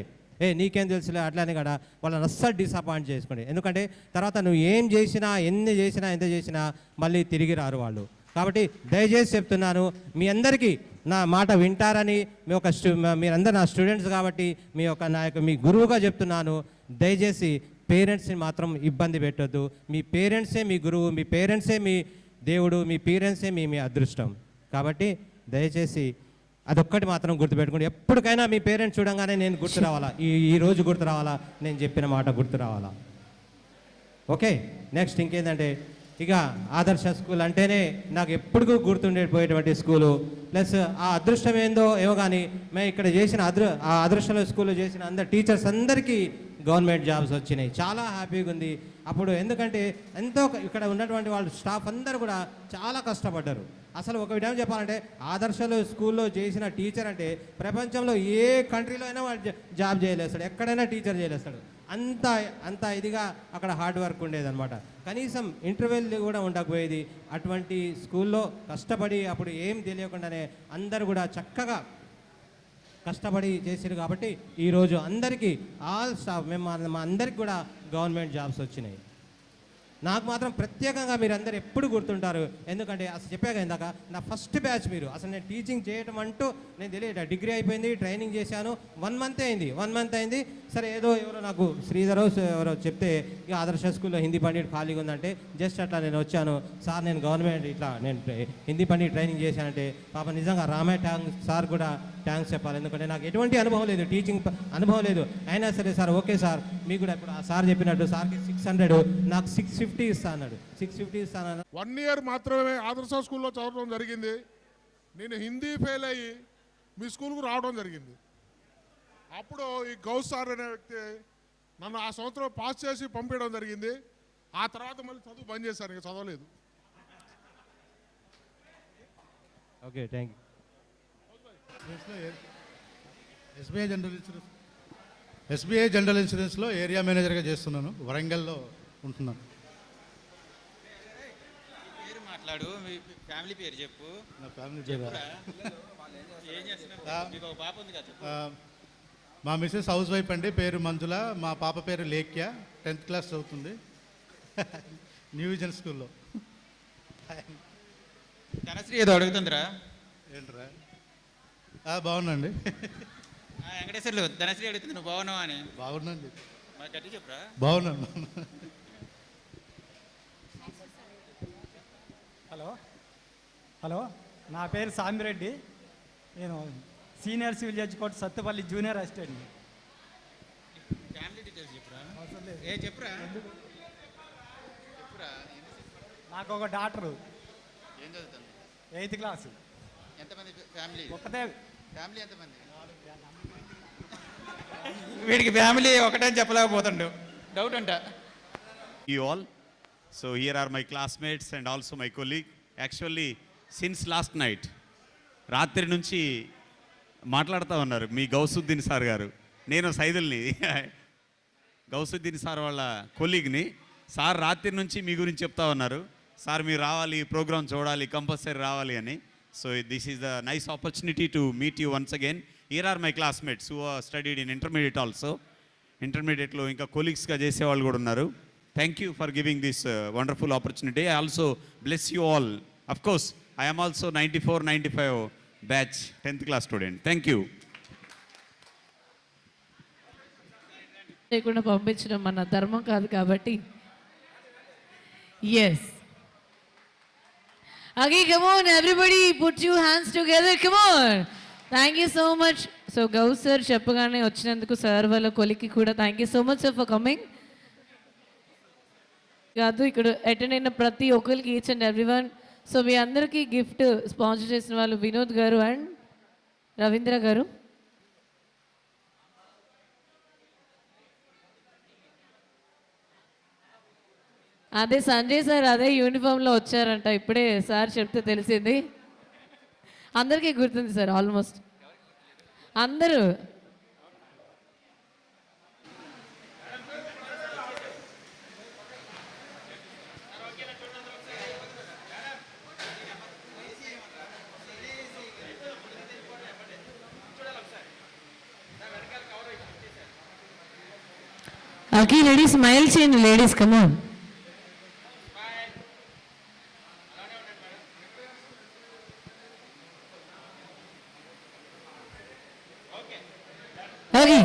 నీకేం తెలుసులే అట్లానే కదా వాళ్ళని అస్సలు డిసప్పాయింట్ చేసుకోండి. ఎందుకంటే తర్వాత నువ్వు ఏం చేసినా, ఎన్ని చేసినా, ఎంత చేసినా మళ్ళీ తిరిగి రారు వాళ్ళు. కాబట్టి దయచేసి చెప్తున్నాను, మీ అందరికీ నా మాట వింటారని, మీరందరూ నా స్టూడెంట్స్ కాబట్టి మీ గురువుగా చెప్తున్నాను. దయచేసి పేరెంట్స్ని మాత్రం ఇబ్బంది పెట్టొద్దు. మీ పేరెంట్సే మీ గురువు, మీ పేరెంట్సే మీ దేవుడు, మీ పేరెంట్సే మీ అదృష్టం. కాబట్టి దయచేసి అదొక్కటి మాత్రం గుర్తుపెట్టుకోండి. ఎప్పటికైనా మీ పేరెంట్స్ చూడంగానే నేను గుర్తు రావాలా, ఈ రోజు గుర్తు రావాలా, నేను చెప్పిన మాట గుర్తు రావాలా. ఓకే, నెక్స్ట్ ఇంకేంటంటే ఇక ఆదర్శ స్కూల్ అంటేనే నాకు ఎప్పటికూ గుర్తుండిపోయేటువంటి స్కూలు. ప్లస్ ఆ అదృష్టం ఏందో ఏమో కానీ మేము ఇక్కడ చేసిన ఆ అదృష్టంలో స్కూల్లో చేసిన అందరు టీచర్స్ అందరికీ గవర్నమెంట్ జాబ్స్ వచ్చినాయి. చాలా హ్యాపీగా ఉంది అప్పుడు. ఎందుకంటే ఎంతో ఇక్కడ ఉన్నటువంటి వాళ్ళు స్టాఫ్ అందరూ కూడా చాలా కష్టపడ్డారు. అసలు ఒక విధంగా చెప్పాలంటే ఆదర్శలో స్కూల్లో చేసిన టీచర్ అంటే ప్రపంచంలో ఏ కంట్రీలో అయినా వాడు జాబ్ చేయలేస్తాడు, ఎక్కడైనా టీచర్ చేయలేస్తాడు. అంత ఇదిగా అక్కడ హార్డ్ వర్క్ ఉండేదన్నమాట. కనీసం ఇంటర్వెల్ కూడా ఉండకపోయేది. అటువంటి స్కూల్లో కష్టపడి అప్పుడు ఏం తెలియకుండానే అందరూ కూడా చక్కగా కష్టపడి చేశారు. కాబట్టి ఈరోజు అందరికీ ఆల్ స్టాఫ్ మా అందరికి కూడా గవర్నమెంట్ జాబ్స్ వచ్చినాయి. నాకు మాత్రం ప్రత్యేకంగా మీరు అందరు ఎప్పుడు గుర్తుంటారు. ఎందుకంటే అసలు చెప్పాక ఇందాక నా ఫస్ట్ బ్యాచ్ మీరు. అసలు నేను టీచింగ్ చేయటం అంటూ నేను తెలియదు, డిగ్రీ అయిపోయింది, ట్రైనింగ్ చేశాను, 1 మంత్ అయింది. సరే ఎవరో నాకు శ్రీధరో ఎవరో చెప్తే ఇక ఆదర్శ స్కూల్లో హిందీ పండిట్ ఖాళీగా ఉందంటే జస్ట్ అట్లా నేను వచ్చాను. సార్ నేను గవర్నమెంట్ నేను హిందీ పండిట్ ట్రైనింగ్ చేశానంటే పాప నిజంగా రామయ్య సార్ కూడా థ్యాంక్స్ చెప్పాలి. ఎందుకంటే నాకు ఎటువంటి అనుభవం లేదు, టీచింగ్ అనుభవం లేదు. అయినా సరే సార్ ఓకే సార్ మీకు కూడా ఇప్పుడు ఆ సార్ చెప్పినట్టు సార్కి 600 నాకు 650 ఇస్తా అన్నాడు. 650 ఇస్తాను. 1 ఇయర్ మాత్రమే ఆదర్శ స్కూల్లో చదవడం జరిగింది. నేను హిందీ ఫెయిల్ అయ్యి మీ స్కూల్కు రావడం జరిగింది. అప్పుడు ఈ గౌస్ సార్ అనే వ్యక్తి నన్ను ఆ సంవత్సరం పాస్ చేసి పంపించడం జరిగింది. ఆ తర్వాత మళ్ళీ చదువు బంద్ చేశాను, ఇక చదవలేదు. Okay, thank you. SBI general ఇన్సూరెన్స్లో ఏరియా మేనేజర్గా చేస్తున్నాను. వరంగల్లో ఉంటున్నాను. పేరు మాట్లాడు, మీ ఫ్యామిలీ పేరు చెప్పు. నా ఫ్యామిలీ పేరు మా మిసెస్ హౌస్ వైఫ్ అండి, పేరు మంజుల. మా పాప పేరు లేఖ్య, 10th క్లాస్ చదువుతుంది న్యూ విజన్ స్కూల్లో. ధనశ్రీ ఏదో అడుగుతుందిరా. ఏంట్రా? బాగున్నాండి. వెంకటేశ్వర్లు ధనశ్రీ అడుగుతుంది, నువ్వు బాగున్నావా అని. బాగున్నాండి. గట్టి చెప్పురా. బాగున్నాను. హలో, నా పేరు సామిరెడ్డి. నేను senior civil judge court Sathupalli junior assistant. Family details చెప్పురా. చెప్పురా. నాకు ఒక డాక్టరు, ఏం చదువుతుంది? 8th class. ఎంతమంది ఫ్యామిలీ? ఒకటే ఫ్యామిలీ. ఎంతమంది? వీడికి ఫ్యామిలీ ఒకటే చెప్పలేకపోతుండు, డౌట్ అంట. You all. So here are my classmates and also my colleague. Actually, since last night, రాత్రి నుంచి మాట్లాడుతూ ఉన్నారు మీ గౌసుద్దీన్ సార్ గారు. నేను సైదుల్ని, గౌసుద్దీన్ సార్ వాళ్ళ కొలీగ్ని. సార్ రాత్రి నుంచి మీ గురించి చెప్తా ఉన్నారు. సార్ మీరు రావాలి, ప్రోగ్రామ్ చూడాలి, కంపల్సరీ రావాలి అని. So this is the nice opportunity to meet you once again. Here are my classmates who are studied in intermediate also. ఇంటర్మీడియట్లో ఇంకా కొలీగ్స్గా చేసేవాళ్ళు కూడా ఉన్నారు. Thank you for giving this wonderful opportunity. I also bless you all. Of course I am also 94-95 batch 10th class student. Thank you. లేకుండా పంపించడం మన ధర్మం కాదు కాబట్టి. Yes, okay, come on everybody, put your hands together, come on. Thank you so much. So Ghouse sir చెప్పగానే వచ్చినందుకు sir వాళ్ళ కొలికి కూడా thank you so much sir for coming. కాదు, ఇక్కడ అటెండ్ అయిన ప్రతి ఒక్కరికి ఈచ్ అండ్ ఎవ్రీవన్. సో మీ అందరికీ గిఫ్ట్ స్పాన్సర్ చేసిన వాళ్ళు వినోద్ గారు అండ్ రవీంద్ర గారు. అదే సంజయ్ సార్ అదే యూనిఫామ్లో వచ్చారంట, ఇప్పుడే సార్ చెప్తే తెలిసింది. అందరికీ గుర్తుంది సార్, ఆల్మోస్ట్ అందరూ. ఓకే లేడీస్ స్మైల్ చేయండి లేడీస్ కమాన్. ఓకే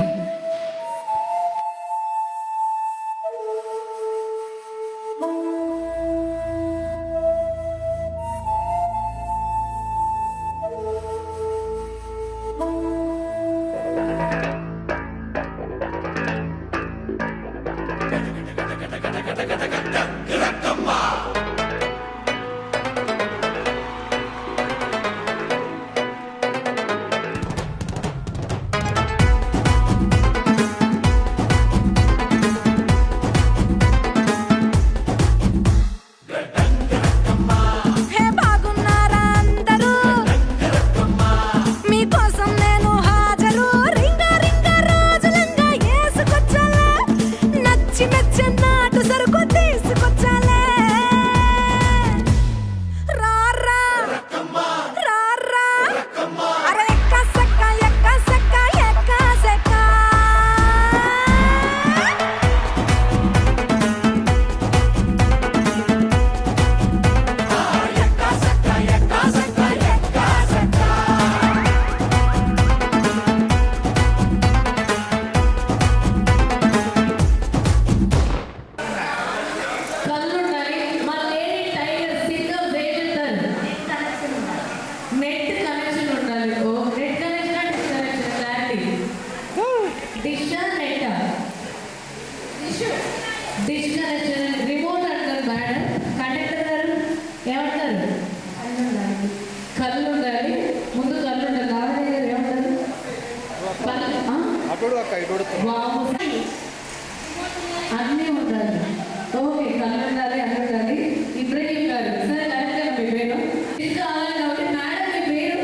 రిమోట్ అంటారు మేడం. కండక్టర్ గారు ఏమంటారు? కళ్ళు ఉండాలి, ముందు కళ్ళు ఉండాలి. రావణయ్య గారు ఏమంటారు? అన్నీ ఉండాలి. ఓకే కళ్ళు ఉండాలి, అన్నీ ఉండాలి. ఇబ్రహీం గారు సరే కరెక్ట్ మీ పేరు కావాలి కాబట్టి మేడం మీ పేరు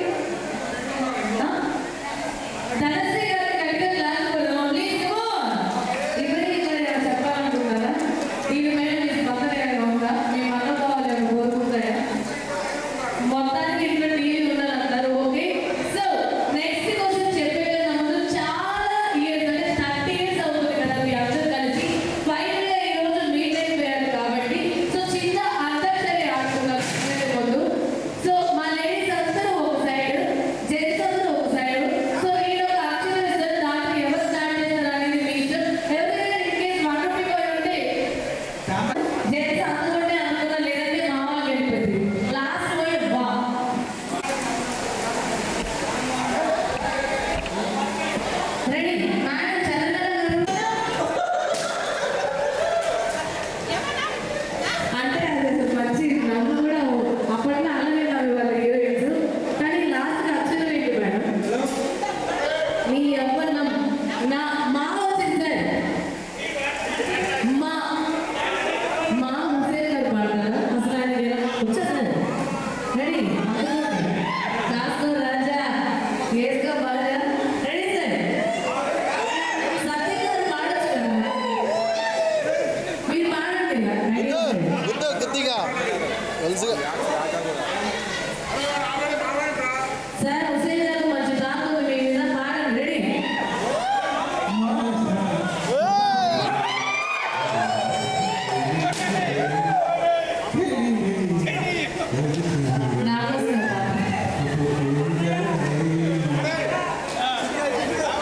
ధనశ్రీ గారు కరెక్ట్గా క్లాస్ ప్లీజ్ ఇబ్రహీం గారు చెప్పాలనుకుంటారా? టీవీ మీద మీ స్పందన ఉందా? మీ మనోభావాలు కోరుకుంటాయా? మొత్తానికి ఇంట్లో టీవీ ఉండాలంటారు. ఓకే సో నెక్స్ట్ క్వశ్చన్ చెప్పే ముందు చాలా ఇయర్స్ అంటే 30 years అవుతుంది కదా మీ అందరూ కలిసి ఫైనల్గా ఈరోజు మీట్ అయిపోయారు కాబట్టి సో చిన్న అంతాక్షరి ఆడుతున్నారు ముందు. సో మా లేడీస్ అందరూ ఒక సైడ్, జెంట్స్ అందరూ ఒక సైడ్. సో నేను ఒక అక్షరం ఇస్తాను, దాంట్లో ఎవరు స్టార్ట్ చేస్తారు అనేది మీ ఇష్టం. ఎవరైనా ఇన్ కేస్ వండర్ఫుల్ ఉంటే జెంట్స్ అందుకుంటే అనుకున్నా, లేదంటే మా వాళ్ళు వెళ్ళిపోయింది. లాస్ట్ వర్డ్ వా. రెడీ మేడం చంద్ర అంటే అది మంచి నవ్వు కూడా అప్పట్లో అలానే నవ్వు వాళ్ళ హీరోయిన్స్. కానీ లాస్ట్ అక్షరం ఏంటి మేడం? మీ ఎవరు నా మా వచ్చింది సార్. మా హుసేన్ గారు పాడతారా? అసలు ఆయన వచ్చేసారు. రెడీ కాస్త రాజా ఏస్గా బాగా రెడీ సార్. సత్య గారు పాడొచ్చు కదా, మీరు పాడండి. సార్ హుసేన్ గారు మంచి రాకుండా మీ మీద పాడండి. రెడీ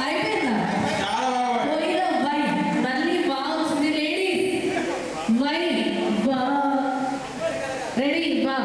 అయిపోయిందా? పోయిన వై మళ్ళీ బాగుంది లేడీస్. వై బా రెడీ బా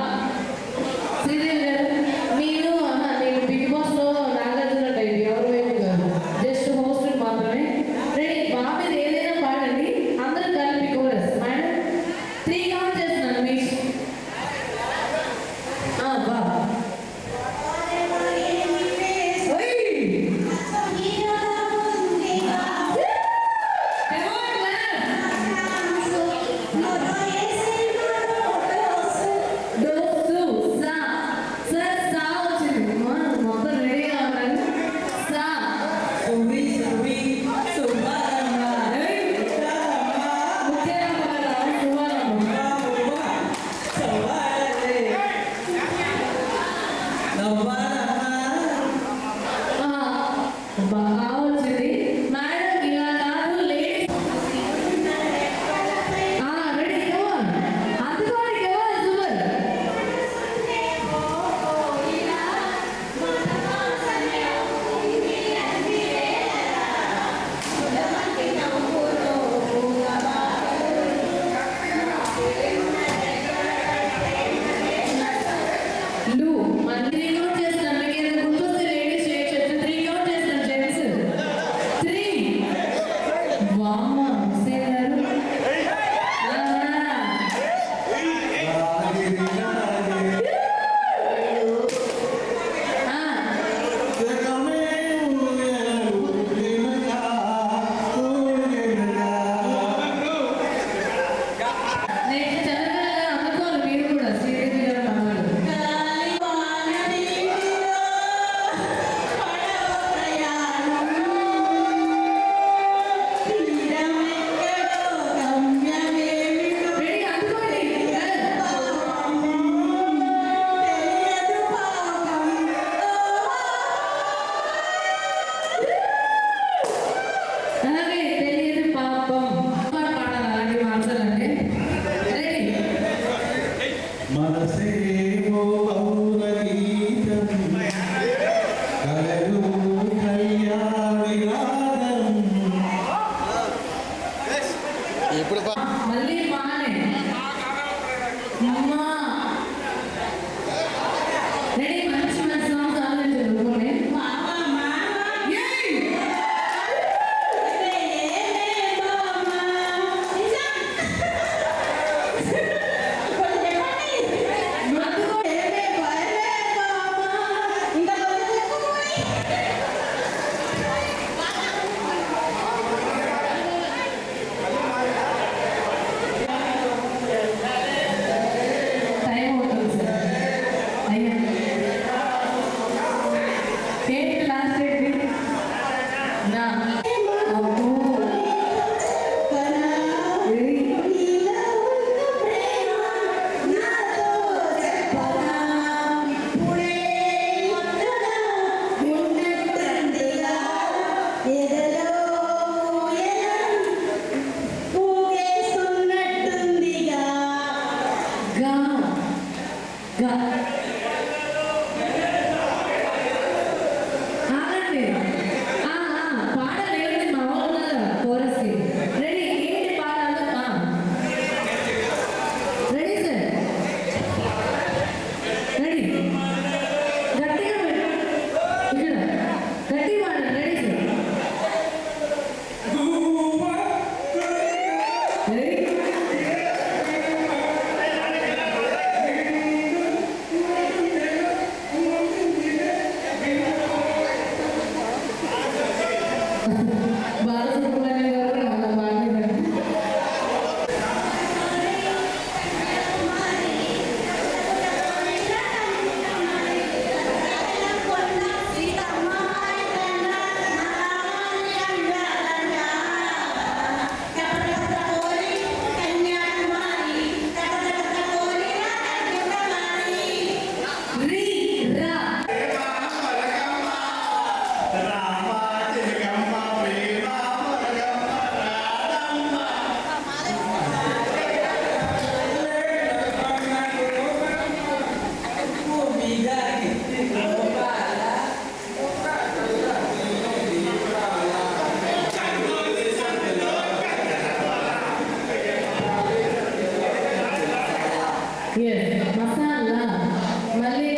మనసేమో మౌన గీతం కలలు కళ్యాణి రాగం. ఇప్పుడు మళ్ళీ మానే అమ్మా రెడీ మంచి మంచి సాంగ్స్ ఆలోచించుకోండి. మసాలా మళ్ళీ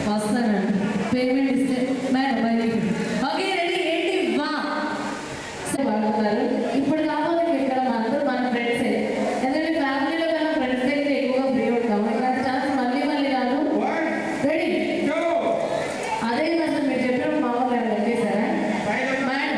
వస్తానండి పేమెంట్ ఇస్తే మేడం బయటికి ఓకే రెడీ ఏంటి వా వాడుతున్నారు ఇప్పుడు కావాలి ఇక్కడ మాత్రం మన ఫ్రెండ్సే ఎందుకంటే ఫ్యామిలీలో కన్నా ఫ్రెండ్స్ అయితే ఎక్కువగా ఫ్రీ ఉంటాం ఇలాంటి ఛాన్స్ మళ్ళీ మళ్ళీ రాదు రెడీ అదే అసలు మీరు చెప్పినప్పుడు మా వాళ్ళు వచ్చేసారా మేడం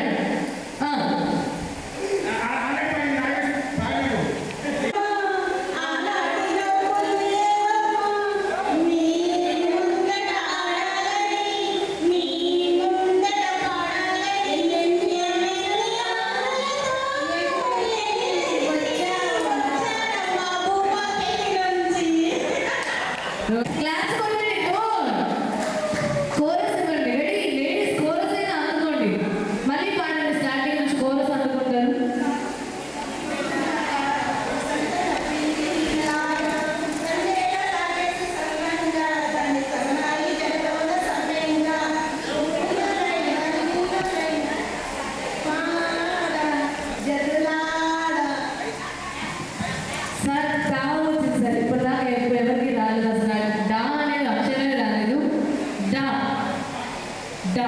క్లాస్ కొట్టండి కోరస్ ఇవ్వండి రెడీ లేడీస్ కోరస్ అయినా అందుకోండి మళ్ళీ పాడండి స్టార్టింగ్ నుంచి కోరస్ అందుకుంటారు సార్ కావచ్చు సార్ ఇప్పుడు దాకా ఎవరికి రాలేదు అసలు డా అనేది అక్షరమే రాలేదు డా డా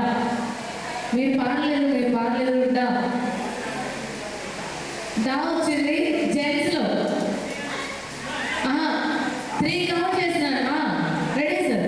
మీరు పాడలేదు డా డా వచ్చింది జెంట్స్లో 3 కౌంట్ చేస్తున్నాను రెడీ సార్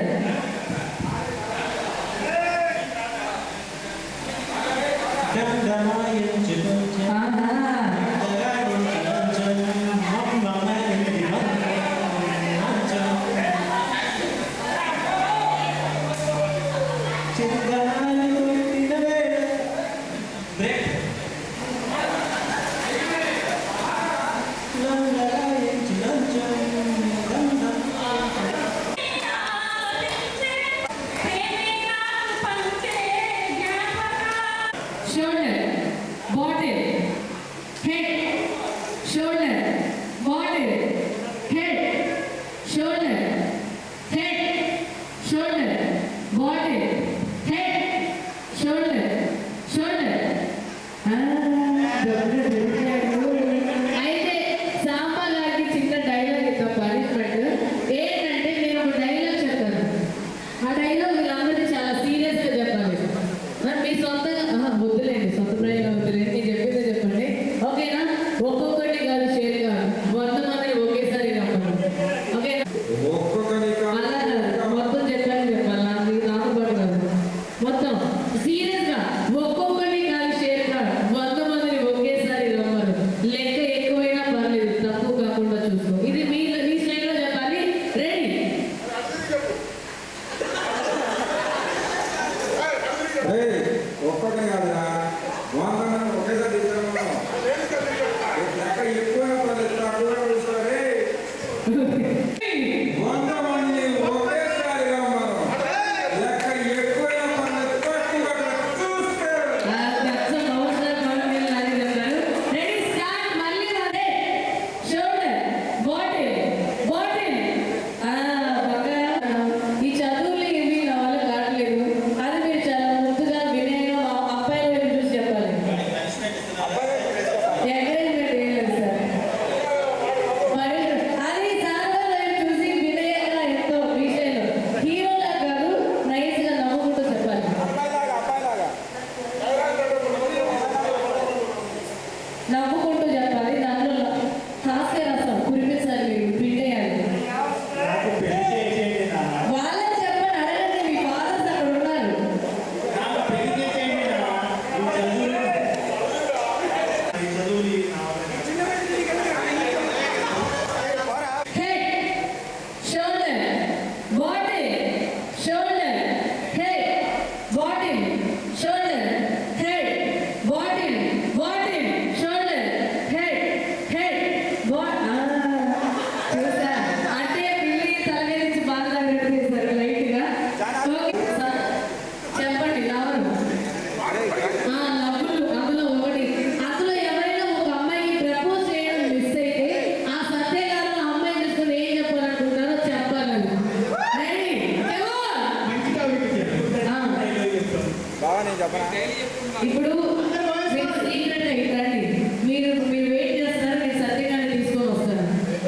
ఇప్పుడు మీరు సీక్రెట్గా ఇట్రండి. మీరు వెయిట్ చేస్తారు, మీరు సత్యగానే తీసుకొని వస్తారు.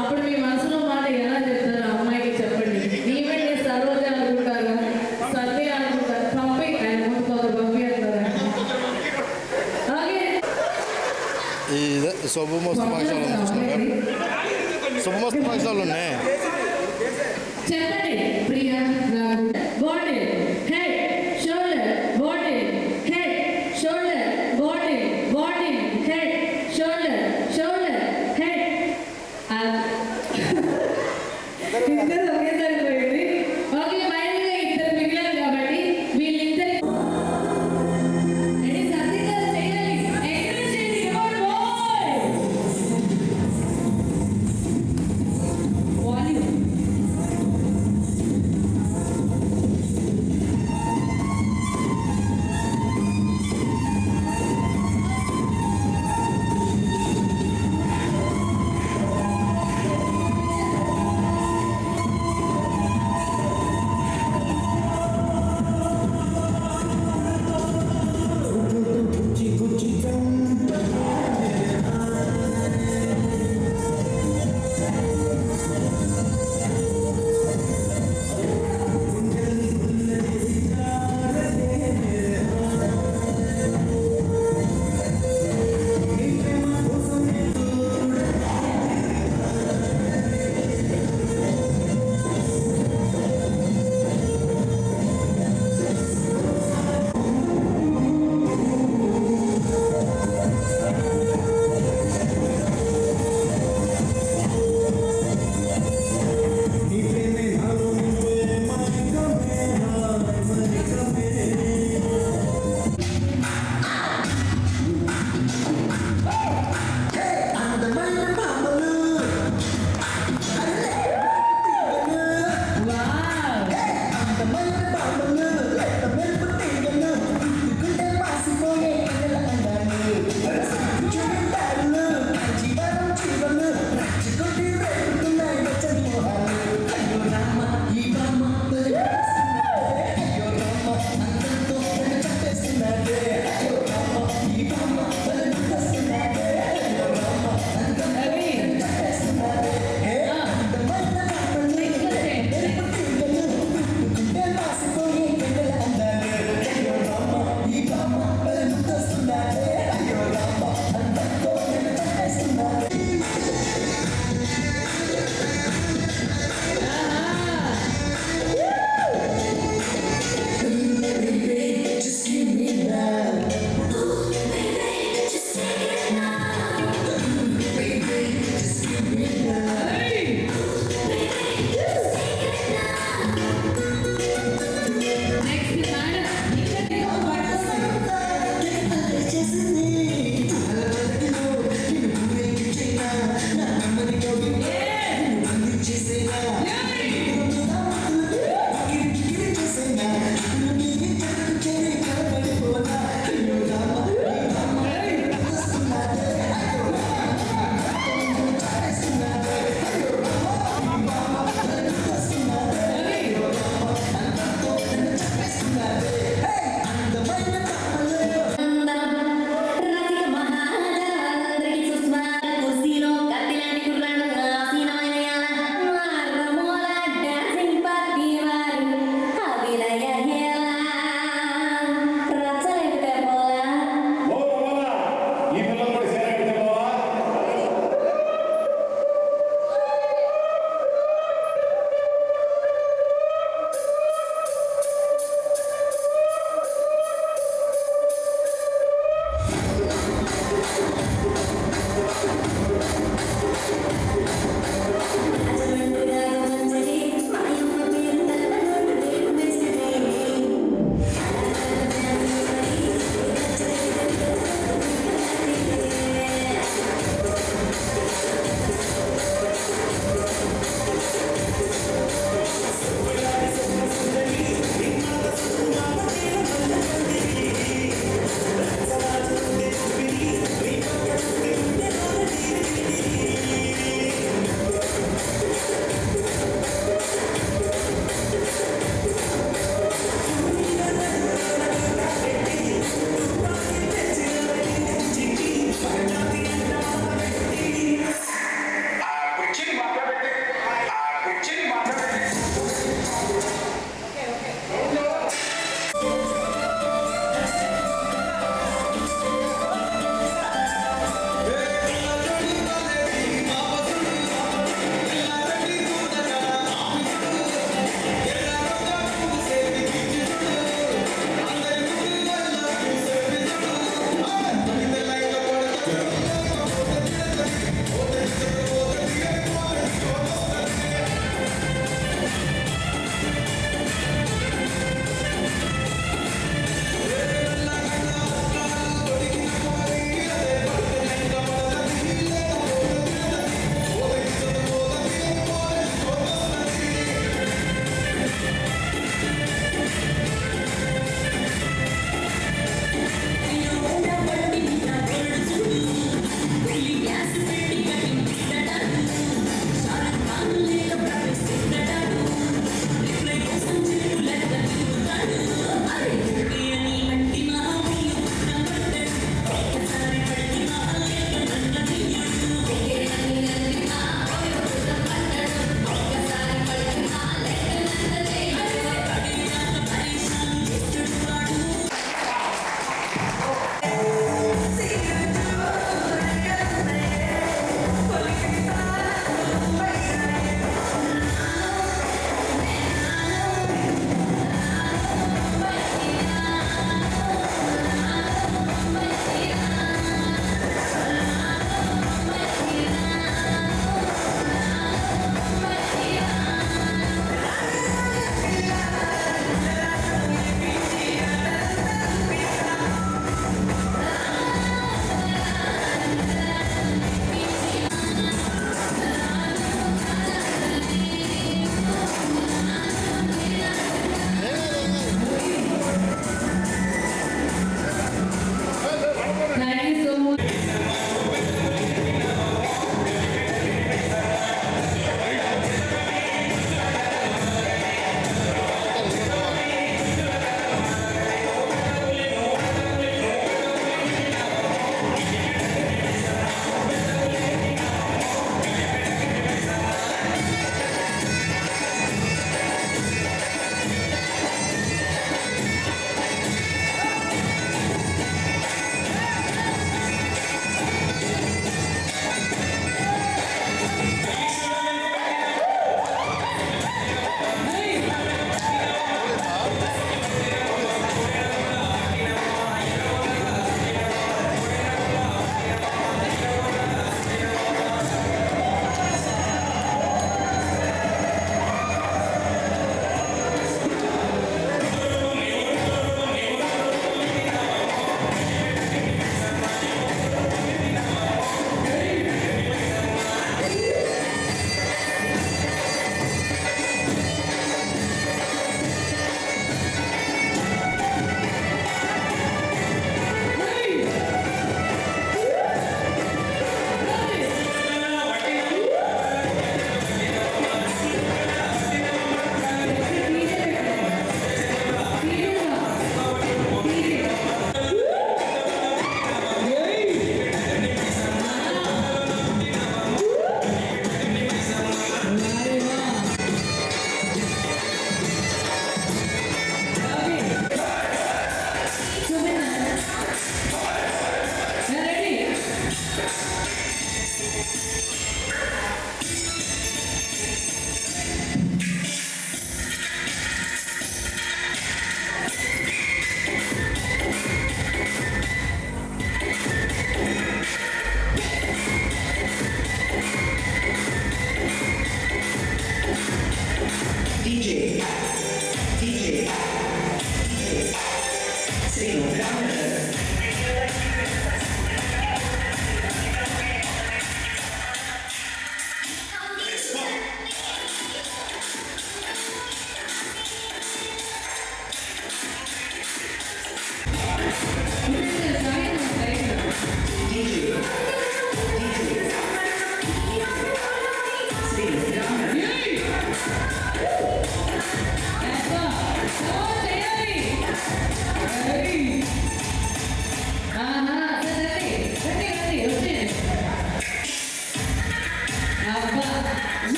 అప్పుడు మీ మనసులో మాట ఎలా చెప్తారు ఆ అమ్మాయికి చెప్పండి. ఈవెంట్ చేస్తే ఆ రోజు అనుకుంటారు, సత్య అనుకుంటారు, పంపి ఆయన ముందుకోదు పంపి అంటారు. అలాగే ఇదే శుభమస్తు ఫంక్షన్ శుభమస్తు ఫంక్షన్లు ఉన్నాయి. చెప్పండి. Priya body head shoulder body head shoulder body body head shoulder shoulder head. ఇద్దరు ఒకేసారి పోయింది. ఓకే, మైండ్గా ఇద్దరు మిగిలారు కాబట్టి వీళ్ళిద్దరు సత్యంగా చేయాలి. ఎంకరేజ్ చేయండి. వాల్యూమ్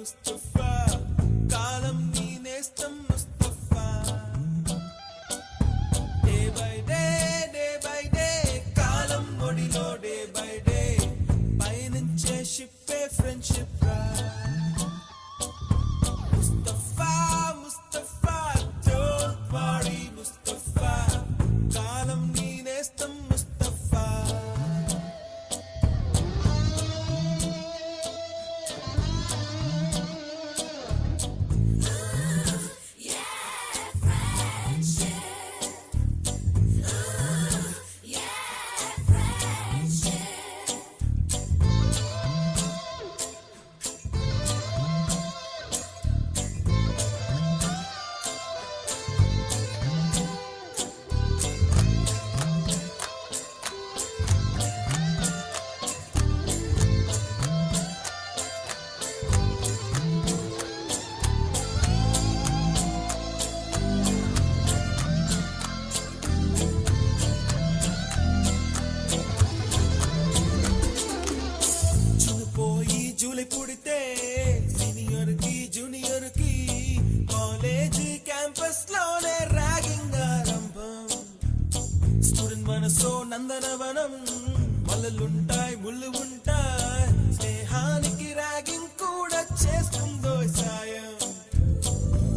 ముస్తఫా కాలం నీ నేస్తం ముస్తఫా డే బై డే కాలం ఒడిలో డే బై డే పయనించే షిప్పే ఫ్రెండ్షిప్ రా ముస్తఫా ముస్తఫా డోంట్ వరీ ముస్తఫా కాలం నీ నేస్తం ముస్తఫా పోయి జూలి పుడితే సీనియర్ కి జూనియర్ కి కాలేజీ క్యాంపస్ లోనే ర్యాగింగ్ ఆరంభం స్టూడెంట్ మనసో నందనవనం మల్లలుంటాయి ముళ్ళు ఉంటాయి స్నేహానికి ర్యాగింగ్ కూడా చేస్తుందో సాయం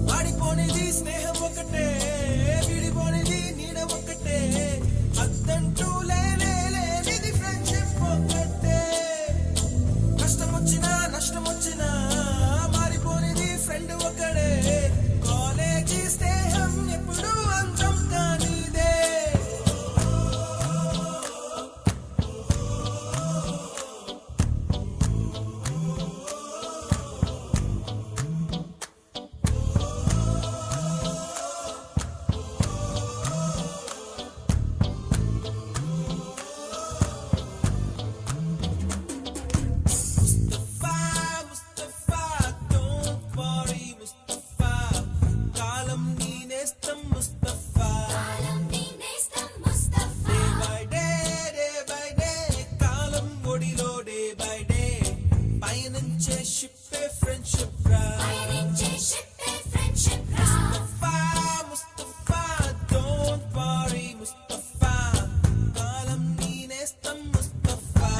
వాడిపోనిది స్నేహం ఒకటే విడిపోనిది నీడ ఒకటే అద్దంటూ లేనిది ఫ్రెండ్షిప్ ఒకటే కష్టం వచ్చినా నష్టం వచ్చినా మారిపోనిది ఫ్రెండ్ ఒకడే కాలేజీ స్నేహం ఎప్పుడు అంతం కానిదే ముస్తఫా ముస్తఫా డోంట్ వరీ ముస్తఫా కాలం నీ నేస్తం ముస్తఫా డే బై డే కాలం ఒడిలో డే బై డే పయనించే షిప్పే ఫ్రెండ్షిప్ రా ముస్తఫా ముస్తఫా డోంట్ వరీ ముస్తఫా కాలం నీ నేస్తం ముస్తఫా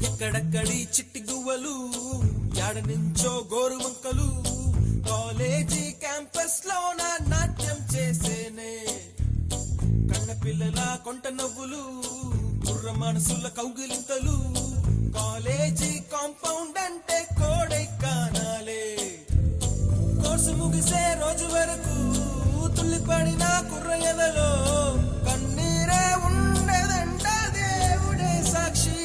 ఎక్కడక్కడి చిట్టి గువ్వలు యాడ నుంచో గోరు వంకలు కాలేజీ క్యాంపస్ లోన నాట్యం చేసేనే కన్న పిల్లల కొంట నవ్వులు కుర్ర మనసుల కౌగిలింతలు కాలేజీ కాంపౌండ్ అంటే కోడై కానాలే కోర్సు ముగిసే రోజు వరకు తుల్లిపడిన కుర్ర ఎదలో కన్నీరే ఉండదంట దేవుడే సాక్షి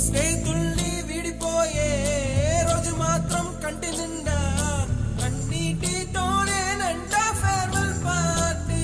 స్నేహితుల్ని విడిపోయే రోజు మాత్రం కంటి నిండా కన్నీటితోనేనంట ఫేర్వెల్ పార్టీ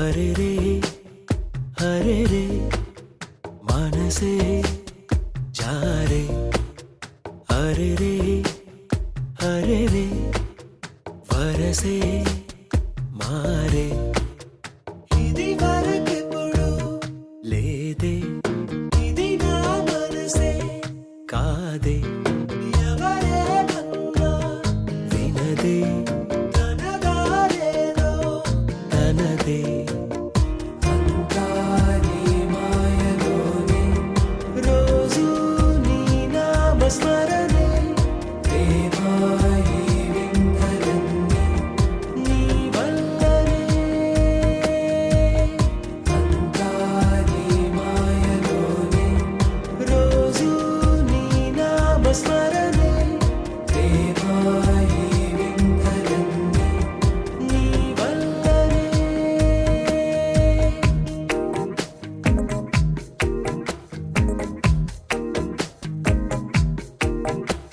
అరే రే మనసే జారే అరే రే వరసే మారే ఇది వరకెప్పుడు లేదే ఇది నా మనసే కాదే ఎవరేమన్నా వినదే తనదారేదో తనదే అంతా నీ మాయలోనే రోజు నీ నామస్మరణే ప్రేమాయి వింతలన్నీ నీ వల్లనే అంతా నీ మాయలోనే రోజు నీ నామస్మరణే ప్రేమాయి వింతలన్నీ నీ వల్లనే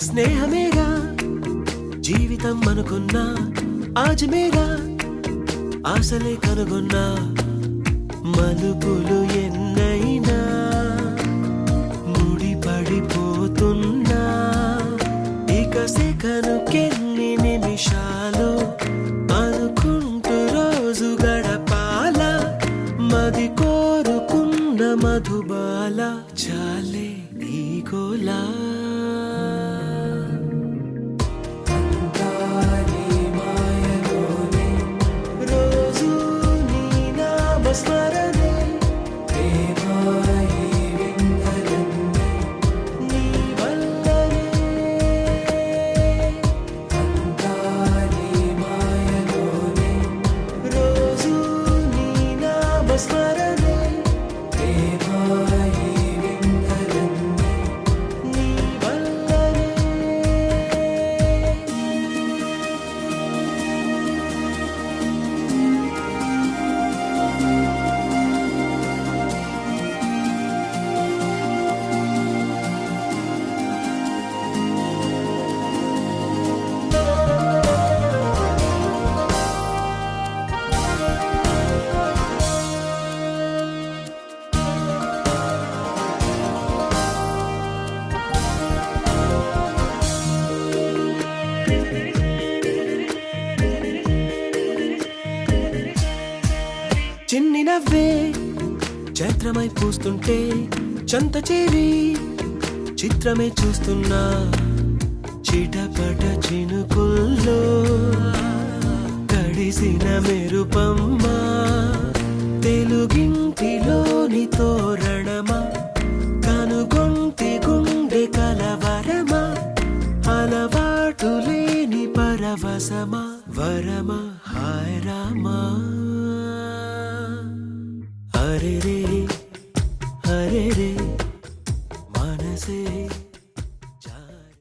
స్నేహమేగా జీవితం అనుకున్నా ఆజమేగా ఆశలే కనుగొన్నా మలుపులు ఎన్నైనా ముడిపడిపోతున్నా ఇక సెకనుకెన్ని నిమిషాలు అనుకుంటూ రోజు గడపాల మది కోరుకున్న మధుబాల చాలే ఈ గోలా అంతా నీ మాయలోనే రోజు నీ నామస్మరణే ప్రేమాయి వింతలన్నీ నీ వల్లనే అంతా నీ మాయలోనే రోజు నీ నామస్మరణే ప్రేమాయి వింతలన్నీ నీ వల్లనే చిన్ని నవ్వే చైత్రమై పూస్తుంటే చంత చేరి చిత్రమే చూస్తున్నా చిటపట చినుకుల్లో కడిసిన మెరుపమ్మ తెలుగింటిలోని తోరణమా కనుగొంటి గుండె కలవరమా అలవాటు లేని పరవశమా వరమా హాయ్ రామా అరే రే